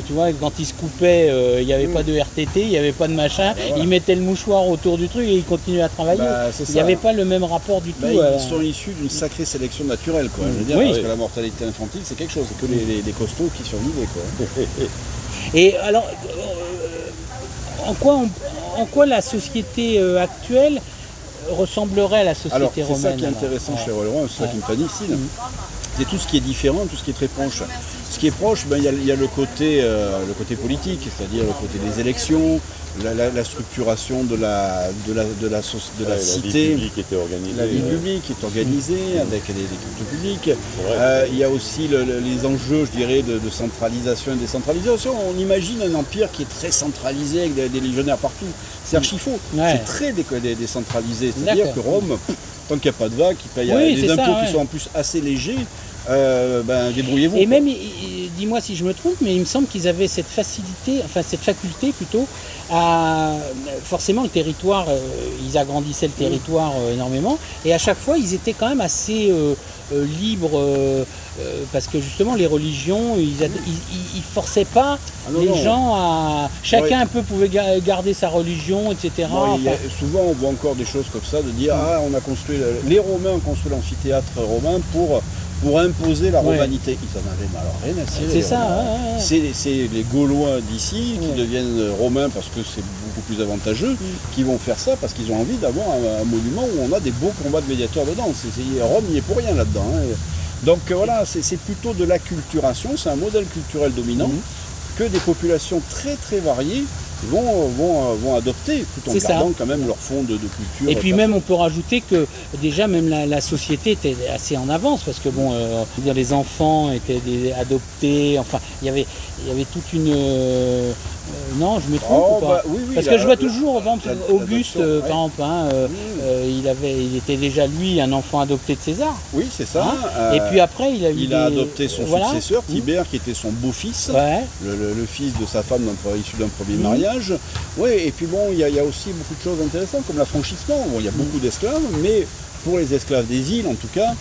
[SPEAKER 1] tu vois, quand il se coupait, il n'y avait pas de RTT, il n'y avait pas de machin, il mettait le mouchoir autour du truc et il continuait à travailler. Il n'y avait pas le même rapport du tout.
[SPEAKER 2] Ils sont issus d'une sacrée sélection naturelle, quoi. Je veux dire, parce que la mortalité infantile, c'est quelque chose, c'est que les costauds qui survivaient, quoi.
[SPEAKER 1] Et alors, en quoi la société actuelle ressemblerait à la société romaine?
[SPEAKER 2] C'est ça qui est intéressant chez les Romains, c'est ça qui me fascine. C'est tout ce qui est différent, tout ce qui est très proche. Ce qui est proche, il y a le côté politique, c'est-à-dire le côté des élections, la structuration de la cité.
[SPEAKER 3] La vie publique était organisée.
[SPEAKER 2] La vie publique est organisée avec des cultes publiques. Il y a aussi les enjeux, je dirais, de centralisation et décentralisation. On imagine un empire qui est très centralisé avec des légionnaires partout. C'est archi faux. C'est très décentralisé. C'est-à-dire que Rome, tant qu'il n'y a pas de vagues, qu'il y a des impôts qui sont en plus assez légers, débrouillez-vous.
[SPEAKER 1] Et même, dis-moi si je me trompe, mais il me semble qu'ils avaient cette faculté plutôt, à forcément le territoire, ils agrandissaient le territoire énormément, et à chaque fois ils étaient quand même assez libres, parce que justement les religions, ils forçaient pas les gens à... Chacun un peu pouvait garder sa religion, etc.
[SPEAKER 2] Souvent on voit encore des choses comme ça, de dire les Romains ont construit l'amphithéâtre romain pour imposer la romanité. Ils en avaient alors rien à cirer.
[SPEAKER 1] C'est ça.
[SPEAKER 2] C'est les Gaulois d'ici qui deviennent romains parce que c'est beaucoup plus avantageux, qui vont faire ça parce qu'ils ont envie d'avoir un monument où on a des beaux combats de gladiateurs dedans. Rome n'y est pour rien là-dedans. Donc voilà, c'est plutôt de l'acculturation, c'est un modèle culturel dominant que des populations très très variées vont adopter, tout en gardant quand même leur fond de culture.
[SPEAKER 1] Et puis même on peut rajouter que déjà même la société était assez en avance, parce que les enfants étaient adoptés, enfin il y avait toute une... non, je me trompe ou pas?
[SPEAKER 2] Oui,
[SPEAKER 1] parce que je vois toujours, par exemple, Auguste, par exemple, il était déjà lui un enfant adopté de César.
[SPEAKER 2] Oui, c'est ça.
[SPEAKER 1] Et puis après il
[SPEAKER 2] a adopté son successeur, Tibère, qui était son beau-fils, le fils de sa femme issu d'un premier mariage. Oui, et puis il y a aussi beaucoup de choses intéressantes comme l'affranchissement. Il y a beaucoup d'esclaves, mais pour les esclaves des îles en tout cas,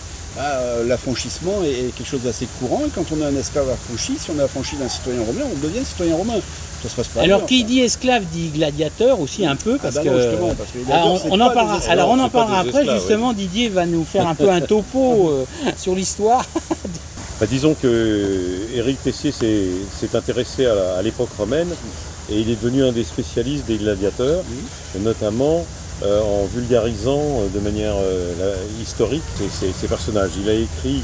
[SPEAKER 2] l'affranchissement est quelque chose d'assez courant. Et quand on a un esclave affranchi, si on est affranchi d'un citoyen romain, on devient citoyen romain. Ça se passe pas.
[SPEAKER 1] Alors qui dit esclave dit gladiateur aussi un peu, parce on en parlera après. Justement, Didier va nous faire un peu un topo sur l'histoire.
[SPEAKER 3] Disons que Éric Tessier s'est intéressé à l'époque romaine et il est devenu un des spécialistes des gladiateurs, notamment en vulgarisant de manière historique ces personnages. Il a écrit,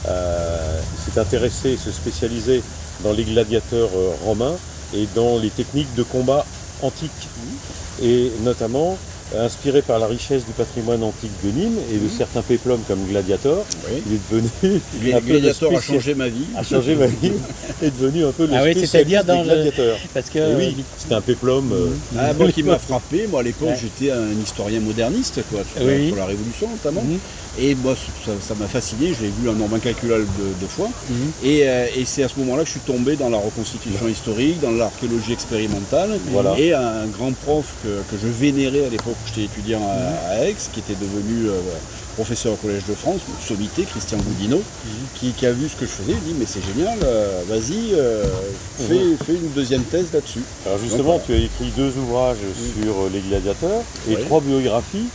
[SPEAKER 3] il s'est intéressé, se spécialisé dans les gladiateurs romains et dans les techniques de combat antiques. Et notamment inspiré par la richesse du patrimoine antique de Nîmes et de certains péplums comme Gladiator, il est devenu
[SPEAKER 2] Gladiator a changé ma vie.
[SPEAKER 3] Est devenu un peu le spécialiste
[SPEAKER 1] c'est-à-dire dans
[SPEAKER 3] des gladiateurs.
[SPEAKER 1] Parce que
[SPEAKER 3] oui, c'était un péplum.
[SPEAKER 2] Moi qui m'a frappé, moi à l'époque j'étais un historien moderniste quoi, sur la Révolution notamment. Et moi ça m'a fasciné, je l'ai vu un nombre incalculable de fois. Et c'est à ce moment-là que je suis tombé dans la reconstitution historique, dans l'archéologie expérimentale. Et un grand prof que je vénérais à l'époque où j'étais étudiant à Aix, qui était devenu professeur au Collège de France, sommité, Christian Boudinot, qui a vu ce que je faisais, il dit mais c'est génial, vas-y, fais une deuxième thèse là-dessus.
[SPEAKER 3] Alors justement, tu as écrit 2 ouvrages sur les gladiateurs et 3 biographies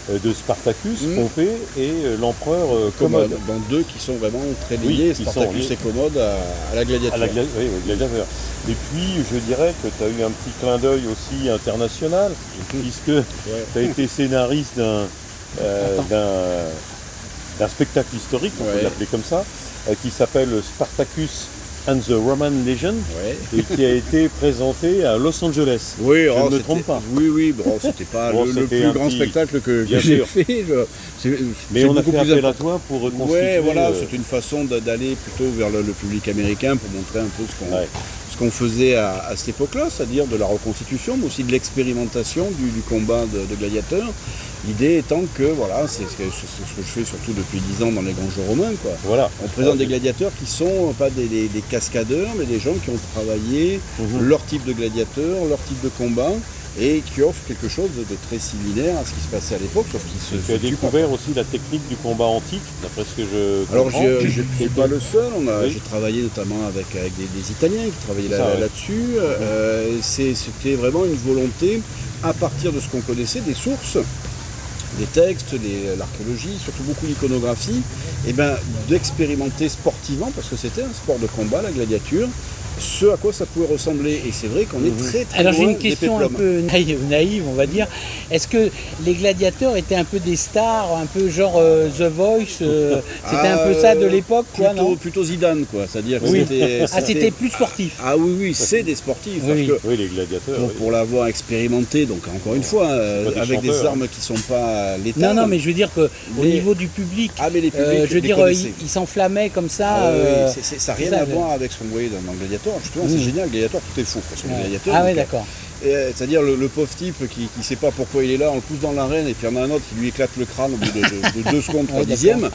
[SPEAKER 3] de Spartacus, Pompée et l'empereur Commode.
[SPEAKER 2] Dans 2 qui sont vraiment très liés, Spartacus et Commode à la gladiature.
[SPEAKER 3] Oui, au gladiateur. Et puis, je dirais que tu as eu un petit clin d'œil aussi international, puisque tu as été scénariste d'un spectacle historique, on peut l'appeler comme ça, qui s'appelle Spartacus and the Roman Legion, et qui a été présenté à Los Angeles.
[SPEAKER 2] Oui,
[SPEAKER 3] je ne me trompe pas.
[SPEAKER 2] Oui, c'était pas le plus grand spectacle que j'ai fait.
[SPEAKER 3] Mais on a fait appel à toi pour reconstituer.
[SPEAKER 2] Oui, voilà, c'est une façon d'aller plutôt vers le public américain pour montrer un peu ce qu'on faisait à cette époque-là, c'est-à-dire de la reconstitution, mais aussi de l'expérimentation du combat de gladiateurs. L'idée étant que, c'est ce que je fais surtout depuis 10 ans dans les grands jeux romains. On présente des gladiateurs qui sont pas des cascadeurs, mais des gens qui ont travaillé leur type de gladiateur, leur type de combat, et qui offrent quelque chose de très similaire à ce qui se passait à l'époque, sauf qu'ils
[SPEAKER 3] Tu as découvert aussi la technique du combat antique, d'après ce que je comprends.
[SPEAKER 2] Alors, je ne suis pas le seul. J'ai travaillé notamment avec des Italiens qui travaillaient là-dessus. C'était vraiment une volonté, à partir de ce qu'on connaissait, des sources, des textes, l'archéologie, surtout beaucoup d'iconographie, d'expérimenter sportivement, parce que c'était un sport de combat, la gladiature, ce à quoi ça pouvait ressembler. Et c'est vrai qu'on est très très
[SPEAKER 1] Alors
[SPEAKER 2] loin
[SPEAKER 1] j'ai une question un peu naïve, on va dire. Est-ce que les gladiateurs étaient un peu des stars, un peu genre The Voice c'était un peu ça de l'époque,
[SPEAKER 2] plutôt Zidane, quoi. C'est-à-dire que
[SPEAKER 1] c'était plus sportif.
[SPEAKER 2] Ah oui, c'est des sportifs.
[SPEAKER 3] Oui, les gladiateurs.
[SPEAKER 2] Pour l'avoir expérimenté, donc encore une fois, avec des armes qui ne sont pas létales.
[SPEAKER 1] Non, mais je veux dire qu'au niveau du public, je veux dire, ils s'enflammaient comme ça.
[SPEAKER 2] Ça n'a rien à voir avec ce qu'on voyait dans Gladiator. Justement, c'est génial, Gladiator, tout est fou. Gladiator,
[SPEAKER 1] d'accord.
[SPEAKER 2] C'est-à-dire le pauvre type qui ne sait pas pourquoi il est là, on le pousse dans l'arène et puis il y en a un autre qui lui éclate le crâne au bout de 2 secondes, 3 dixièmes.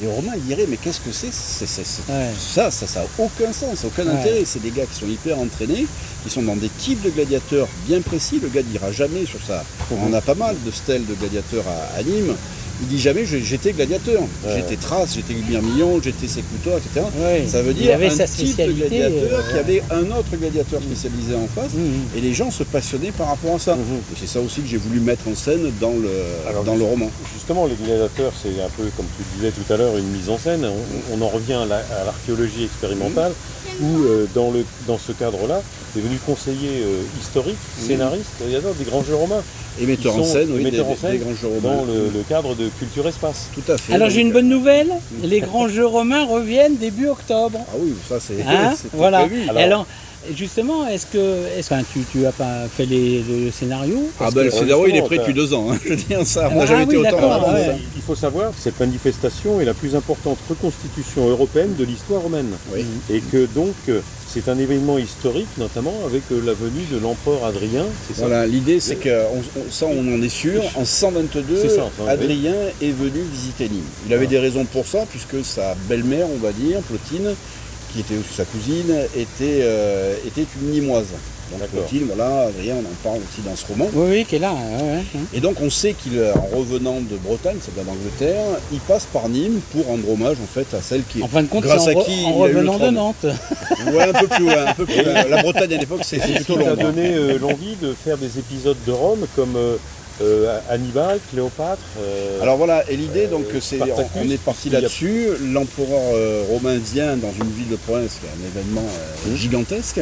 [SPEAKER 2] Et Romain il dirait mais qu'est-ce que c'est ça n'a aucun sens, aucun intérêt. C'est des gars qui sont hyper entraînés, qui sont dans des types de gladiateurs bien précis. Le gars ne dira jamais sur ça. On a pas mal de stèles de gladiateurs à Nîmes. Il dit jamais j'étais gladiateur, j'étais Thrace, j'étais Myrmillon, j'étais Sécutor, etc. Ça veut dire un type de gladiateur qui avait un autre gladiateur spécialisé en face, et les gens se passionnaient par rapport à ça. Et c'est ça aussi que j'ai voulu mettre en scène dans le roman.
[SPEAKER 3] Justement, les gladiateurs, c'est un peu, comme tu disais tout à l'heure, une mise en scène. On en revient à l'archéologie expérimentale, où dans ce cadre-là, tu es venu conseiller historique, scénariste, des grands jeux romains.
[SPEAKER 2] Et metteur en scène, des grands jeux romains.
[SPEAKER 3] Dans le cadre de Culture Espace.
[SPEAKER 2] Tout à fait.
[SPEAKER 1] Alors j'ai une bonne nouvelle, les grands jeux romains reviennent début octobre.
[SPEAKER 2] Ah oui, ça c'est
[SPEAKER 1] voilà.
[SPEAKER 2] prévu.
[SPEAKER 1] Alors justement, est-ce que tu as pas fait le scénario?
[SPEAKER 2] Le scénario il est prêt depuis 2 ans. Je veux dire ça, on n'a jamais été autant.
[SPEAKER 3] Il faut savoir que cette manifestation est la plus importante reconstitution européenne de l'histoire romaine. Et que donc c'est un événement historique, notamment avec la venue de l'empereur Adrien.
[SPEAKER 2] Voilà, l'idée c'est on en est sûr, en 122, Adrien est venu visiter Nîmes. Il avait des raisons pour ça, puisque sa belle-mère, on va dire, Plotine, qui était aussi sa cousine, était une Nîmoise. Donc Plotine, Adrien, on en parle aussi dans ce roman.
[SPEAKER 1] Oui, qui est là.
[SPEAKER 2] Et donc on sait qu'en revenant de Bretagne, c'est bien d'Angleterre, il passe par Nîmes pour rendre hommage en fait à celle qui,
[SPEAKER 1] en fin de compte,
[SPEAKER 2] grâce à qui
[SPEAKER 1] en revenant de Nantes.
[SPEAKER 2] Ouais, un peu plus loin. La Bretagne à l'époque, c'est plutôt long.
[SPEAKER 3] Ça a donné l'envie de faire des épisodes de Rome comme Hannibal, Cléopâtre.
[SPEAKER 2] Alors voilà, et l'idée, donc,
[SPEAKER 3] Spartacus,
[SPEAKER 2] on est parti
[SPEAKER 3] il y a-
[SPEAKER 2] là-dessus. L'empereur romain vient dans une ville de province, qui est un événement gigantesque.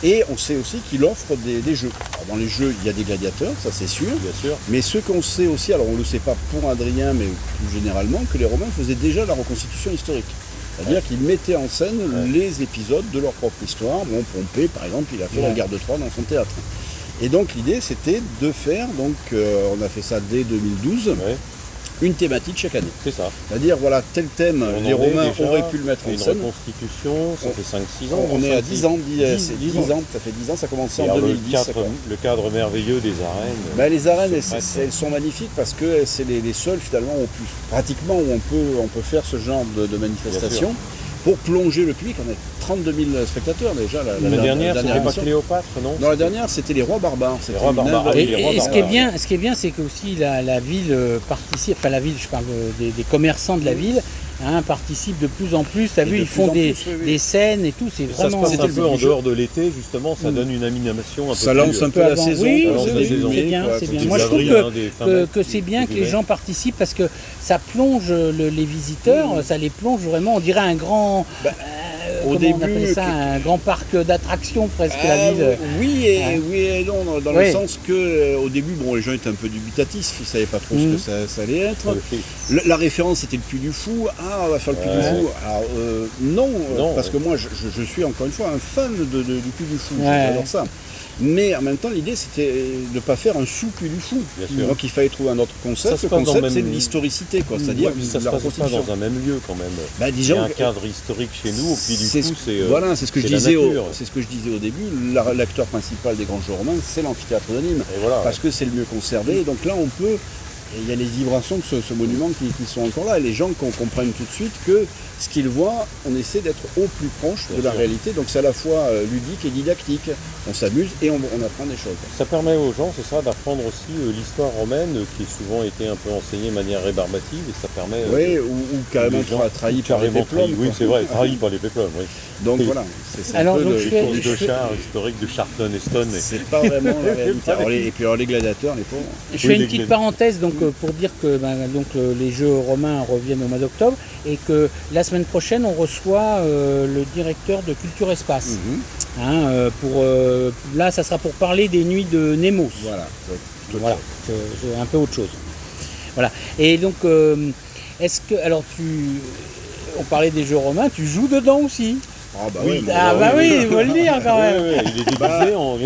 [SPEAKER 2] Et on sait aussi qu'il offre des jeux. Alors, dans les jeux, il y a des gladiateurs, ça c'est sûr.
[SPEAKER 3] Bien sûr.
[SPEAKER 2] Mais ce qu'on sait aussi, alors on ne le sait pas pour Adrien, mais plus généralement, que les Romains faisaient déjà la reconstitution historique. C'est-à-dire qu'ils mettaient en scène les épisodes de leur propre histoire. Bon, Pompée, par exemple, il a fait la guerre de Troie dans son théâtre. Et donc l'idée, c'était de faire, donc on a fait ça dès 2012,
[SPEAKER 3] Ouais,
[SPEAKER 2] une thématique chaque année.
[SPEAKER 3] c'est ça.
[SPEAKER 2] C'est-à-dire, voilà, tel thème,
[SPEAKER 3] On
[SPEAKER 2] les
[SPEAKER 3] en est
[SPEAKER 2] Romains
[SPEAKER 3] déjà
[SPEAKER 2] auraient pu le mettre
[SPEAKER 3] à
[SPEAKER 2] en
[SPEAKER 3] une
[SPEAKER 2] scène.
[SPEAKER 3] reconstitution, ça fait 5-6 ans.
[SPEAKER 2] On est à 10 ans,
[SPEAKER 3] 10
[SPEAKER 2] 10 ans, ça fait 10 ans, ça a commencé
[SPEAKER 3] Et
[SPEAKER 2] en
[SPEAKER 3] alors,
[SPEAKER 2] 2010.
[SPEAKER 3] le cadre merveilleux des arènes.
[SPEAKER 2] Ben, les arènes,
[SPEAKER 3] se prêtent.
[SPEAKER 2] elles sont magnifiques parce que c'est les seules finalement pratiquement où on peut faire ce genre de manifestation pour plonger le public. On a 32 000 spectateurs déjà.
[SPEAKER 3] La dernière, c'était pas
[SPEAKER 2] émission.
[SPEAKER 3] Cléopâtre, non?
[SPEAKER 2] Non, la dernière, c'était les rois barbares. C'était
[SPEAKER 3] rois
[SPEAKER 2] une
[SPEAKER 3] barbares.
[SPEAKER 2] œuvre-
[SPEAKER 3] Ah oui,
[SPEAKER 1] Et,
[SPEAKER 3] les rois
[SPEAKER 1] et ce qui est bien, c'est que aussi la ville participe, enfin la ville, je parle des commerçants de la ville, participent de plus en plus. Tu as
[SPEAKER 2] Et
[SPEAKER 1] vu,
[SPEAKER 2] de
[SPEAKER 1] ils font
[SPEAKER 2] plus en
[SPEAKER 1] des,
[SPEAKER 2] plus, oui.
[SPEAKER 1] des scènes et tout. C'est
[SPEAKER 3] Ça se
[SPEAKER 1] vraiment.
[SPEAKER 3] passe
[SPEAKER 2] c'était
[SPEAKER 3] un
[SPEAKER 2] le
[SPEAKER 3] peu
[SPEAKER 2] but
[SPEAKER 3] en
[SPEAKER 2] du jeu.
[SPEAKER 3] dehors de l'été, justement, ça donne une animation un peu
[SPEAKER 2] Ça
[SPEAKER 3] plus,
[SPEAKER 2] lance un peu la
[SPEAKER 1] avant.
[SPEAKER 2] saison.
[SPEAKER 1] Oui,
[SPEAKER 2] ça
[SPEAKER 3] lance
[SPEAKER 2] lance
[SPEAKER 3] la
[SPEAKER 2] début
[SPEAKER 3] saison.
[SPEAKER 1] c'est
[SPEAKER 2] mai,
[SPEAKER 1] bien,
[SPEAKER 2] quoi,
[SPEAKER 1] c'est
[SPEAKER 2] faut
[SPEAKER 1] bien.
[SPEAKER 2] dire
[SPEAKER 1] Moi, je trouve
[SPEAKER 3] avril, hein, des fins mai,
[SPEAKER 1] que c'est bien que les
[SPEAKER 3] hiver.
[SPEAKER 1] gens participent parce que ça plonge les visiteurs, ça les plonge vraiment. On dirait un grand.
[SPEAKER 2] au
[SPEAKER 1] comment on
[SPEAKER 2] début,
[SPEAKER 1] appelle ça, un grand parc d'attractions presque la ville.
[SPEAKER 2] Oui et non, dans
[SPEAKER 1] Oui.
[SPEAKER 2] le sens que au début, bon, les gens étaient un peu dubitatifs, ils ne savaient pas trop ce que ça allait être. La référence c'était le Puy du Fou. Ah, on va faire le Puy du Fou. Alors non, parce que moi je suis encore une fois un fan du Puy du Fou. J'adore ça. Mais en même temps, l'idée c'était de ne pas faire un sous-Puy du Fou.
[SPEAKER 3] Bien sûr.
[SPEAKER 2] Donc il fallait trouver un autre concept.
[SPEAKER 3] Ça se
[SPEAKER 2] Le
[SPEAKER 3] passe dans
[SPEAKER 2] concept
[SPEAKER 3] le
[SPEAKER 2] c'est
[SPEAKER 3] même-
[SPEAKER 2] l'historicité, quoi. C'est-à-dire
[SPEAKER 3] ça se
[SPEAKER 2] la
[SPEAKER 3] passe pas
[SPEAKER 2] reconstitution.
[SPEAKER 3] dans un même lieu quand même.
[SPEAKER 2] Bah,
[SPEAKER 3] Il y
[SPEAKER 2] disons
[SPEAKER 3] a un
[SPEAKER 2] que-
[SPEAKER 3] cadre historique chez nous, au Puy du
[SPEAKER 2] C'est
[SPEAKER 3] Fou,
[SPEAKER 2] ce-
[SPEAKER 3] c'est
[SPEAKER 2] voilà, c'est ce que je
[SPEAKER 3] la
[SPEAKER 2] disais
[SPEAKER 3] nature.
[SPEAKER 2] c'est ce que je disais au début. L'acteur principal des grands jeux romains, c'est l'amphithéâtre de Nîmes,
[SPEAKER 3] Et voilà.
[SPEAKER 2] parce que c'est le mieux conservé. Donc là, on peut. Et il y a les vibrations de ce monument qui sont encore là. Et les gens comprennent tout de suite que ce qu'ils voient, on essaie d'être au plus proche de la
[SPEAKER 3] sûr.
[SPEAKER 2] réalité. Donc c'est à la fois ludique et didactique. On s'amuse et on apprend des choses.
[SPEAKER 3] Ça permet aux gens, c'est ça, d'apprendre aussi l'histoire romaine qui a souvent été un peu enseignée de manière rébarbative et ça permet.
[SPEAKER 2] Oui, ou carrément
[SPEAKER 3] les gens-
[SPEAKER 2] trahi par les
[SPEAKER 3] carrément
[SPEAKER 2] péplums.
[SPEAKER 3] trahi, oui,
[SPEAKER 2] quoi.
[SPEAKER 3] c'est vrai, trahi par les péplums, oui.
[SPEAKER 2] Donc
[SPEAKER 3] Oui.
[SPEAKER 2] voilà, c'est
[SPEAKER 1] Alors,
[SPEAKER 2] un peu
[SPEAKER 1] donc,
[SPEAKER 2] le-
[SPEAKER 1] je
[SPEAKER 3] Les
[SPEAKER 1] fais-
[SPEAKER 3] courses de chars historiques de Charlton et Stone.
[SPEAKER 2] c'est pas vraiment la réalité. Et puis alors, les gladiateurs, les pauvres.
[SPEAKER 1] Je fais une
[SPEAKER 3] les
[SPEAKER 1] petite
[SPEAKER 3] glaives.
[SPEAKER 1] parenthèse donc, pour dire que les Jeux romains reviennent au mois d'octobre et que la semaine prochaine on reçoit le directeur de Culture Espace. Là, ça sera pour parler des nuits de Nemos.
[SPEAKER 2] Voilà.
[SPEAKER 1] Voilà, c'est un peu autre chose. Voilà. Et donc, est-ce que alors on parlait des Jeux romains, tu joues dedans aussi?
[SPEAKER 2] Ah bah
[SPEAKER 3] Oui,
[SPEAKER 2] oui,
[SPEAKER 1] Ah bah oui, il faut le dire quand même.
[SPEAKER 3] Il est déguisé en.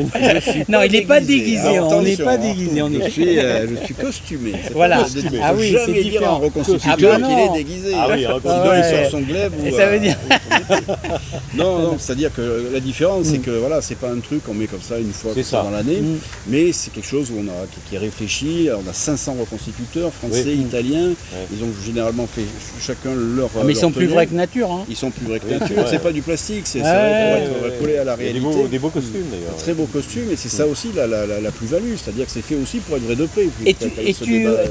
[SPEAKER 1] Non, il n'est pas déguisé,
[SPEAKER 2] Alors,
[SPEAKER 1] on n'est
[SPEAKER 2] attention,
[SPEAKER 1] pas
[SPEAKER 2] hein.
[SPEAKER 1] déguisé, on est.
[SPEAKER 2] Je suis costumé. C'est
[SPEAKER 1] Voilà.
[SPEAKER 2] pas costumé.
[SPEAKER 1] Ah
[SPEAKER 2] Faut
[SPEAKER 1] oui,
[SPEAKER 2] jamais
[SPEAKER 1] c'est
[SPEAKER 2] dire
[SPEAKER 1] différent.
[SPEAKER 2] à un reconstituteur
[SPEAKER 1] Ah bah
[SPEAKER 2] qu'il
[SPEAKER 1] non.
[SPEAKER 2] est déguisé.
[SPEAKER 3] Ah oui,
[SPEAKER 2] Sinon,
[SPEAKER 3] ah
[SPEAKER 2] il
[SPEAKER 1] ouais.
[SPEAKER 2] sort son glaive.
[SPEAKER 1] Et ça veut dire.
[SPEAKER 2] Non, c'est-à-dire que la différence, c'est que voilà, c'est pas un truc qu'on met comme ça une fois
[SPEAKER 3] C'est ça.
[SPEAKER 2] dans l'année,
[SPEAKER 1] Mm.
[SPEAKER 2] mais c'est quelque chose où qui est réfléchi. On a 500 reconstituteurs, français,
[SPEAKER 3] Oui.
[SPEAKER 2] italiens. Ils ont généralement fait chacun leur.
[SPEAKER 1] Mais ils
[SPEAKER 2] leur
[SPEAKER 1] sont plus
[SPEAKER 2] tenue.
[SPEAKER 1] vrais que nature. Hein.
[SPEAKER 2] Ils sont plus vrais que nature.
[SPEAKER 3] Ouais.
[SPEAKER 2] C'est pas du plastique, c'est
[SPEAKER 1] Ouais,
[SPEAKER 2] vrai pour être collé à la
[SPEAKER 3] Il y a
[SPEAKER 2] réalité.
[SPEAKER 3] des beaux costumes d'ailleurs.
[SPEAKER 2] Très beau costume, et c'est ça aussi la plus-value, c'est-à-dire que c'est fait aussi pour être vrai de près.
[SPEAKER 1] Et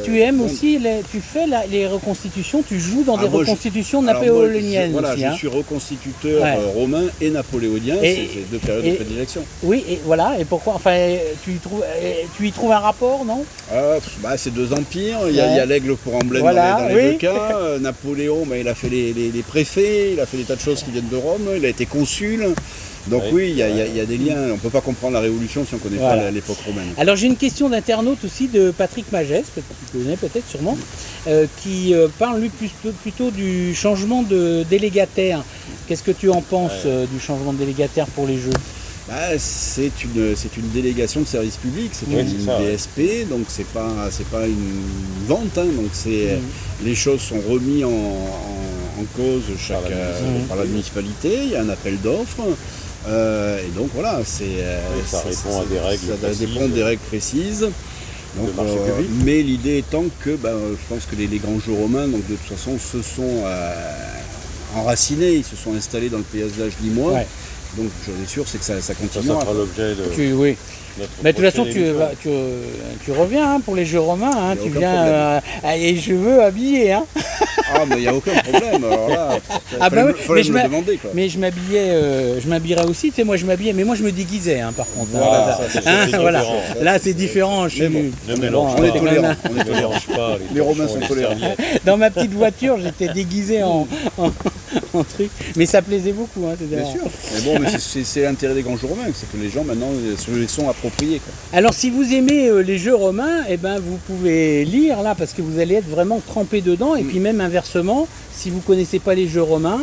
[SPEAKER 1] tu aimes aussi, tu fais les reconstitutions, tu joues dans des
[SPEAKER 2] moi,
[SPEAKER 1] reconstitutions
[SPEAKER 2] Alors,
[SPEAKER 1] napoléoniennes
[SPEAKER 2] moi,
[SPEAKER 1] aussi.
[SPEAKER 2] je
[SPEAKER 1] hein.
[SPEAKER 2] suis reconstituteur
[SPEAKER 1] Ouais.
[SPEAKER 2] romain et napoléonien,
[SPEAKER 1] Et-
[SPEAKER 2] c'est deux périodes
[SPEAKER 1] et-
[SPEAKER 2] de prédilection.
[SPEAKER 1] Oui, et voilà, et pourquoi, enfin, tu y trouves un rapport, non?
[SPEAKER 2] C'est deux empires, il y a l'aigle pour emblème
[SPEAKER 1] Voilà,
[SPEAKER 2] dans les
[SPEAKER 1] oui.
[SPEAKER 2] deux cas. Napoléon, il a fait les préfets, il a fait des tas de choses qui viennent de Rome, il a été consul. Donc
[SPEAKER 3] Oui.
[SPEAKER 2] oui, il y a des liens, on ne peut pas comprendre la Révolution si on ne connaît
[SPEAKER 1] Voilà.
[SPEAKER 2] pas l'époque romaine.
[SPEAKER 1] Alors j'ai une question d'internaute aussi de Patrick Magès, que tu connais peut-être sûrement, qui parle lui plutôt du changement de délégataire. Qu'est-ce que tu en penses du changement de délégataire pour les Jeux?
[SPEAKER 2] C'est une délégation de service public, c'est
[SPEAKER 3] Oui,
[SPEAKER 2] une
[SPEAKER 3] c'est ça, ouais.
[SPEAKER 2] DSP, donc c'est pas une vente, hein, donc les choses sont remises en cause par la municipalité, il y a un appel d'offres. Et donc voilà,
[SPEAKER 3] ça répond à des règles
[SPEAKER 2] ça
[SPEAKER 3] précises.
[SPEAKER 2] dépend des règles précises. Donc,
[SPEAKER 3] marché public.
[SPEAKER 2] mais l'idée étant que je pense que les grands jeux romains, donc de toute façon, se sont enracinés, ils se sont installés dans le paysage limois.
[SPEAKER 1] Ouais.
[SPEAKER 2] Donc je suis sûr, c'est que ça
[SPEAKER 3] Ça
[SPEAKER 2] continuera.
[SPEAKER 3] sera l'objet de
[SPEAKER 1] Oui.
[SPEAKER 3] notre
[SPEAKER 1] Mais de toute façon,
[SPEAKER 3] prochaine émission.
[SPEAKER 1] tu reviens hein, pour les Jeux romains, hein,
[SPEAKER 2] Il y a
[SPEAKER 1] tu
[SPEAKER 2] aucun
[SPEAKER 1] viens et je veux habiller. Hein.
[SPEAKER 2] Ah, mais il n'y a aucun problème. Alors là,
[SPEAKER 1] Ah bah oui,
[SPEAKER 2] fallait me le demander, quoi.
[SPEAKER 1] mais je m'habillerais aussi, tu sais, moi je m'habillais, mais moi je me déguisais, hein, par contre.
[SPEAKER 2] Voilà,
[SPEAKER 1] Hein,
[SPEAKER 3] ça, c'est
[SPEAKER 1] hein,
[SPEAKER 3] différent.
[SPEAKER 1] voilà.
[SPEAKER 3] Ça,
[SPEAKER 1] Là c'est différent. Je
[SPEAKER 3] Mais bon,
[SPEAKER 1] suis-
[SPEAKER 3] ne mélange
[SPEAKER 2] On est
[SPEAKER 3] pas.
[SPEAKER 2] tolérants. On est
[SPEAKER 3] Ne
[SPEAKER 2] tolérants.
[SPEAKER 3] mélange pas
[SPEAKER 2] Les Romains
[SPEAKER 3] torchons
[SPEAKER 2] sont
[SPEAKER 3] et les
[SPEAKER 2] tolérants.
[SPEAKER 3] serviettes.
[SPEAKER 1] Dans ma petite voiture, j'étais déguisé en truc, mais ça plaisait beaucoup. Hein,
[SPEAKER 2] Bien sûr. Mais bon, mais c'est l'intérêt des grands jeux romains, c'est que les gens maintenant se les sont appropriés, quoi.
[SPEAKER 1] Alors si vous aimez les jeux romains, eh ben, vous pouvez lire là parce que vous allez être vraiment trempé dedans. Et puis même inversement, si vous ne connaissez pas les jeux romains,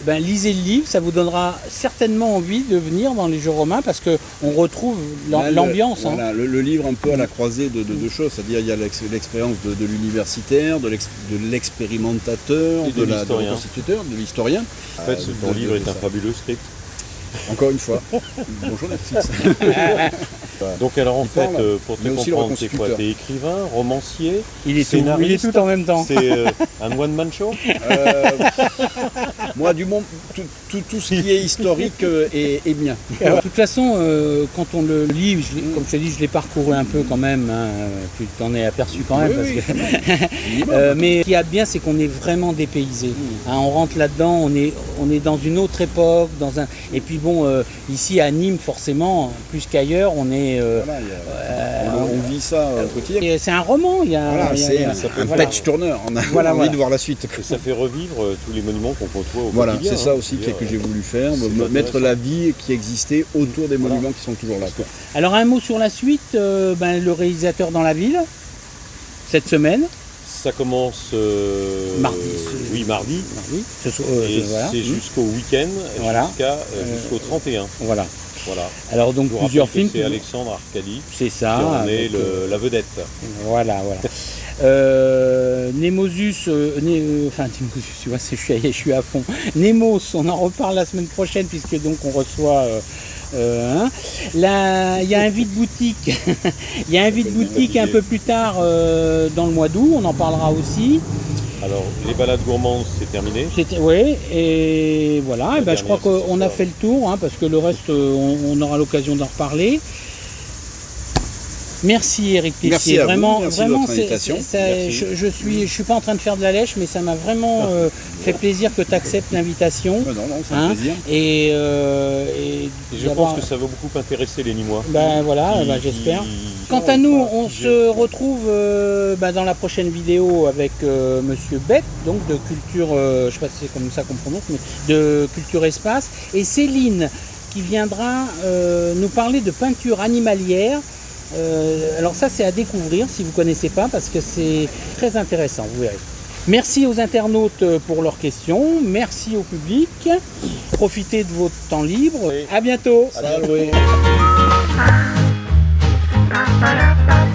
[SPEAKER 1] ben, lisez le livre, ça vous donnera certainement envie de venir dans les jeux romains parce qu'on retrouve
[SPEAKER 2] Là,
[SPEAKER 1] l'ambiance. Hein.
[SPEAKER 2] Voilà, le livre un peu à la croisée de deux choses, c'est-à-dire il y a l'expérience de l'universitaire, de l'expérimentateur,
[SPEAKER 3] Et de
[SPEAKER 2] du
[SPEAKER 3] l'historien.
[SPEAKER 2] reconstituteur, de l'historien.
[SPEAKER 3] En fait, ton livre est un fabuleux script.
[SPEAKER 2] Encore une fois. Bonjour Netflix.
[SPEAKER 3] Donc alors en
[SPEAKER 2] Il
[SPEAKER 3] fait,
[SPEAKER 2] parle,
[SPEAKER 3] pour te
[SPEAKER 2] mais aussi le
[SPEAKER 3] comprendre, c'est quoi?
[SPEAKER 2] reconstituteur.
[SPEAKER 3] T'es écrivain, romancier,
[SPEAKER 1] Il est
[SPEAKER 3] scénariste,
[SPEAKER 1] tout en même temps.
[SPEAKER 3] c'est un one-man show?
[SPEAKER 2] Moi, du monde, tout ce qui est historique est bien.
[SPEAKER 1] De toute façon, quand on le lit, comme je te dis, je l'ai parcouru un peu quand même. Hein, tu t'en es aperçu quand même.
[SPEAKER 2] Oui,
[SPEAKER 1] Parce
[SPEAKER 2] oui,
[SPEAKER 1] que mais ce qu'il y a de bien, c'est qu'on est vraiment dépaysé. Hein, on rentre là-dedans, on est dans une autre époque, et puis bon, ici à Nîmes, forcément, plus qu'ailleurs, on est.
[SPEAKER 2] Voilà, on vit ça au quotidien.
[SPEAKER 1] Et c'est un roman.
[SPEAKER 2] Voilà, c'est un
[SPEAKER 1] voilà.
[SPEAKER 2] page tourner. On a
[SPEAKER 1] Voilà,
[SPEAKER 2] envie
[SPEAKER 1] voilà.
[SPEAKER 2] de voir la suite.
[SPEAKER 3] Et ça fait revivre tous les monuments qu'on côtoie au
[SPEAKER 2] Voilà,
[SPEAKER 3] quotidien.
[SPEAKER 2] c'est ça
[SPEAKER 3] hein.
[SPEAKER 2] aussi
[SPEAKER 3] C'est-à-dire,
[SPEAKER 2] que j'ai voulu faire,
[SPEAKER 3] c'est
[SPEAKER 2] mettre
[SPEAKER 3] intéressant.
[SPEAKER 2] la vie qui existait autour des monuments qui sont toujours là, quoi.
[SPEAKER 1] Alors un mot sur la suite, le réalisateur dans la ville, cette semaine,
[SPEAKER 3] Ça commence
[SPEAKER 1] Mardi.
[SPEAKER 3] Oui, mardi.
[SPEAKER 1] mardi,
[SPEAKER 3] Et
[SPEAKER 1] voilà.
[SPEAKER 3] c'est jusqu'au week-end,
[SPEAKER 1] Voilà.
[SPEAKER 3] jusqu'au 31.
[SPEAKER 1] Voilà.
[SPEAKER 3] Voilà.
[SPEAKER 1] Alors donc
[SPEAKER 3] Je vous
[SPEAKER 1] plusieurs
[SPEAKER 3] rappelle que
[SPEAKER 1] films.
[SPEAKER 3] c'est Alexandre Arcadi
[SPEAKER 1] C'est ça.
[SPEAKER 3] qui en est
[SPEAKER 1] avec,
[SPEAKER 3] la vedette.
[SPEAKER 1] Voilà. Nemosus, Nemosus, tu vois, je suis à fond. Nemos, on en reparle la semaine prochaine puisque donc on reçoit. Là, il y a un vide-boutique. Il y a un vide-boutique un peu plus tard dans le mois d'août. On en parlera aussi.
[SPEAKER 3] Alors, les balades gourmandes, c'est terminé.
[SPEAKER 1] Oui, et voilà.
[SPEAKER 3] La
[SPEAKER 1] Et ben, je crois
[SPEAKER 3] dernière, c'est
[SPEAKER 1] qu'on
[SPEAKER 3] ce
[SPEAKER 1] a
[SPEAKER 3] soir.
[SPEAKER 1] fait le tour, hein, parce que le reste, on aura l'occasion d'en reparler. Merci Eric Tessier.
[SPEAKER 2] Merci à vous,
[SPEAKER 1] vraiment,
[SPEAKER 2] merci de
[SPEAKER 1] vraiment,
[SPEAKER 2] votre invitation.
[SPEAKER 3] Merci.
[SPEAKER 1] je suis pas en train de faire de la lèche, mais ça m'a vraiment fait plaisir que tu acceptes l'invitation.
[SPEAKER 2] Non, c'est
[SPEAKER 1] Hein,
[SPEAKER 2] un plaisir.
[SPEAKER 1] Et
[SPEAKER 3] Et je
[SPEAKER 1] d'avoir-
[SPEAKER 3] pense que ça va beaucoup intéresser les Nîmois.
[SPEAKER 1] Ben voilà,
[SPEAKER 3] Qui-
[SPEAKER 1] j'espère.
[SPEAKER 3] qui-
[SPEAKER 1] Quant à nous, on se retrouve dans la prochaine vidéo avec Monsieur Beck, donc de Culture, je sais pas si c'est comme ça qu'on prononce, mais de Culture Espace, et Céline qui viendra nous parler de peinture animalière. Alors ça c'est à découvrir si vous ne connaissez pas parce que c'est très intéressant, vous verrez. Merci aux internautes pour leurs questions, merci au public, profitez de votre temps libre,
[SPEAKER 3] Oui.
[SPEAKER 1] à bientôt.
[SPEAKER 2] Salut.
[SPEAKER 4] Ba-ba-da-ba.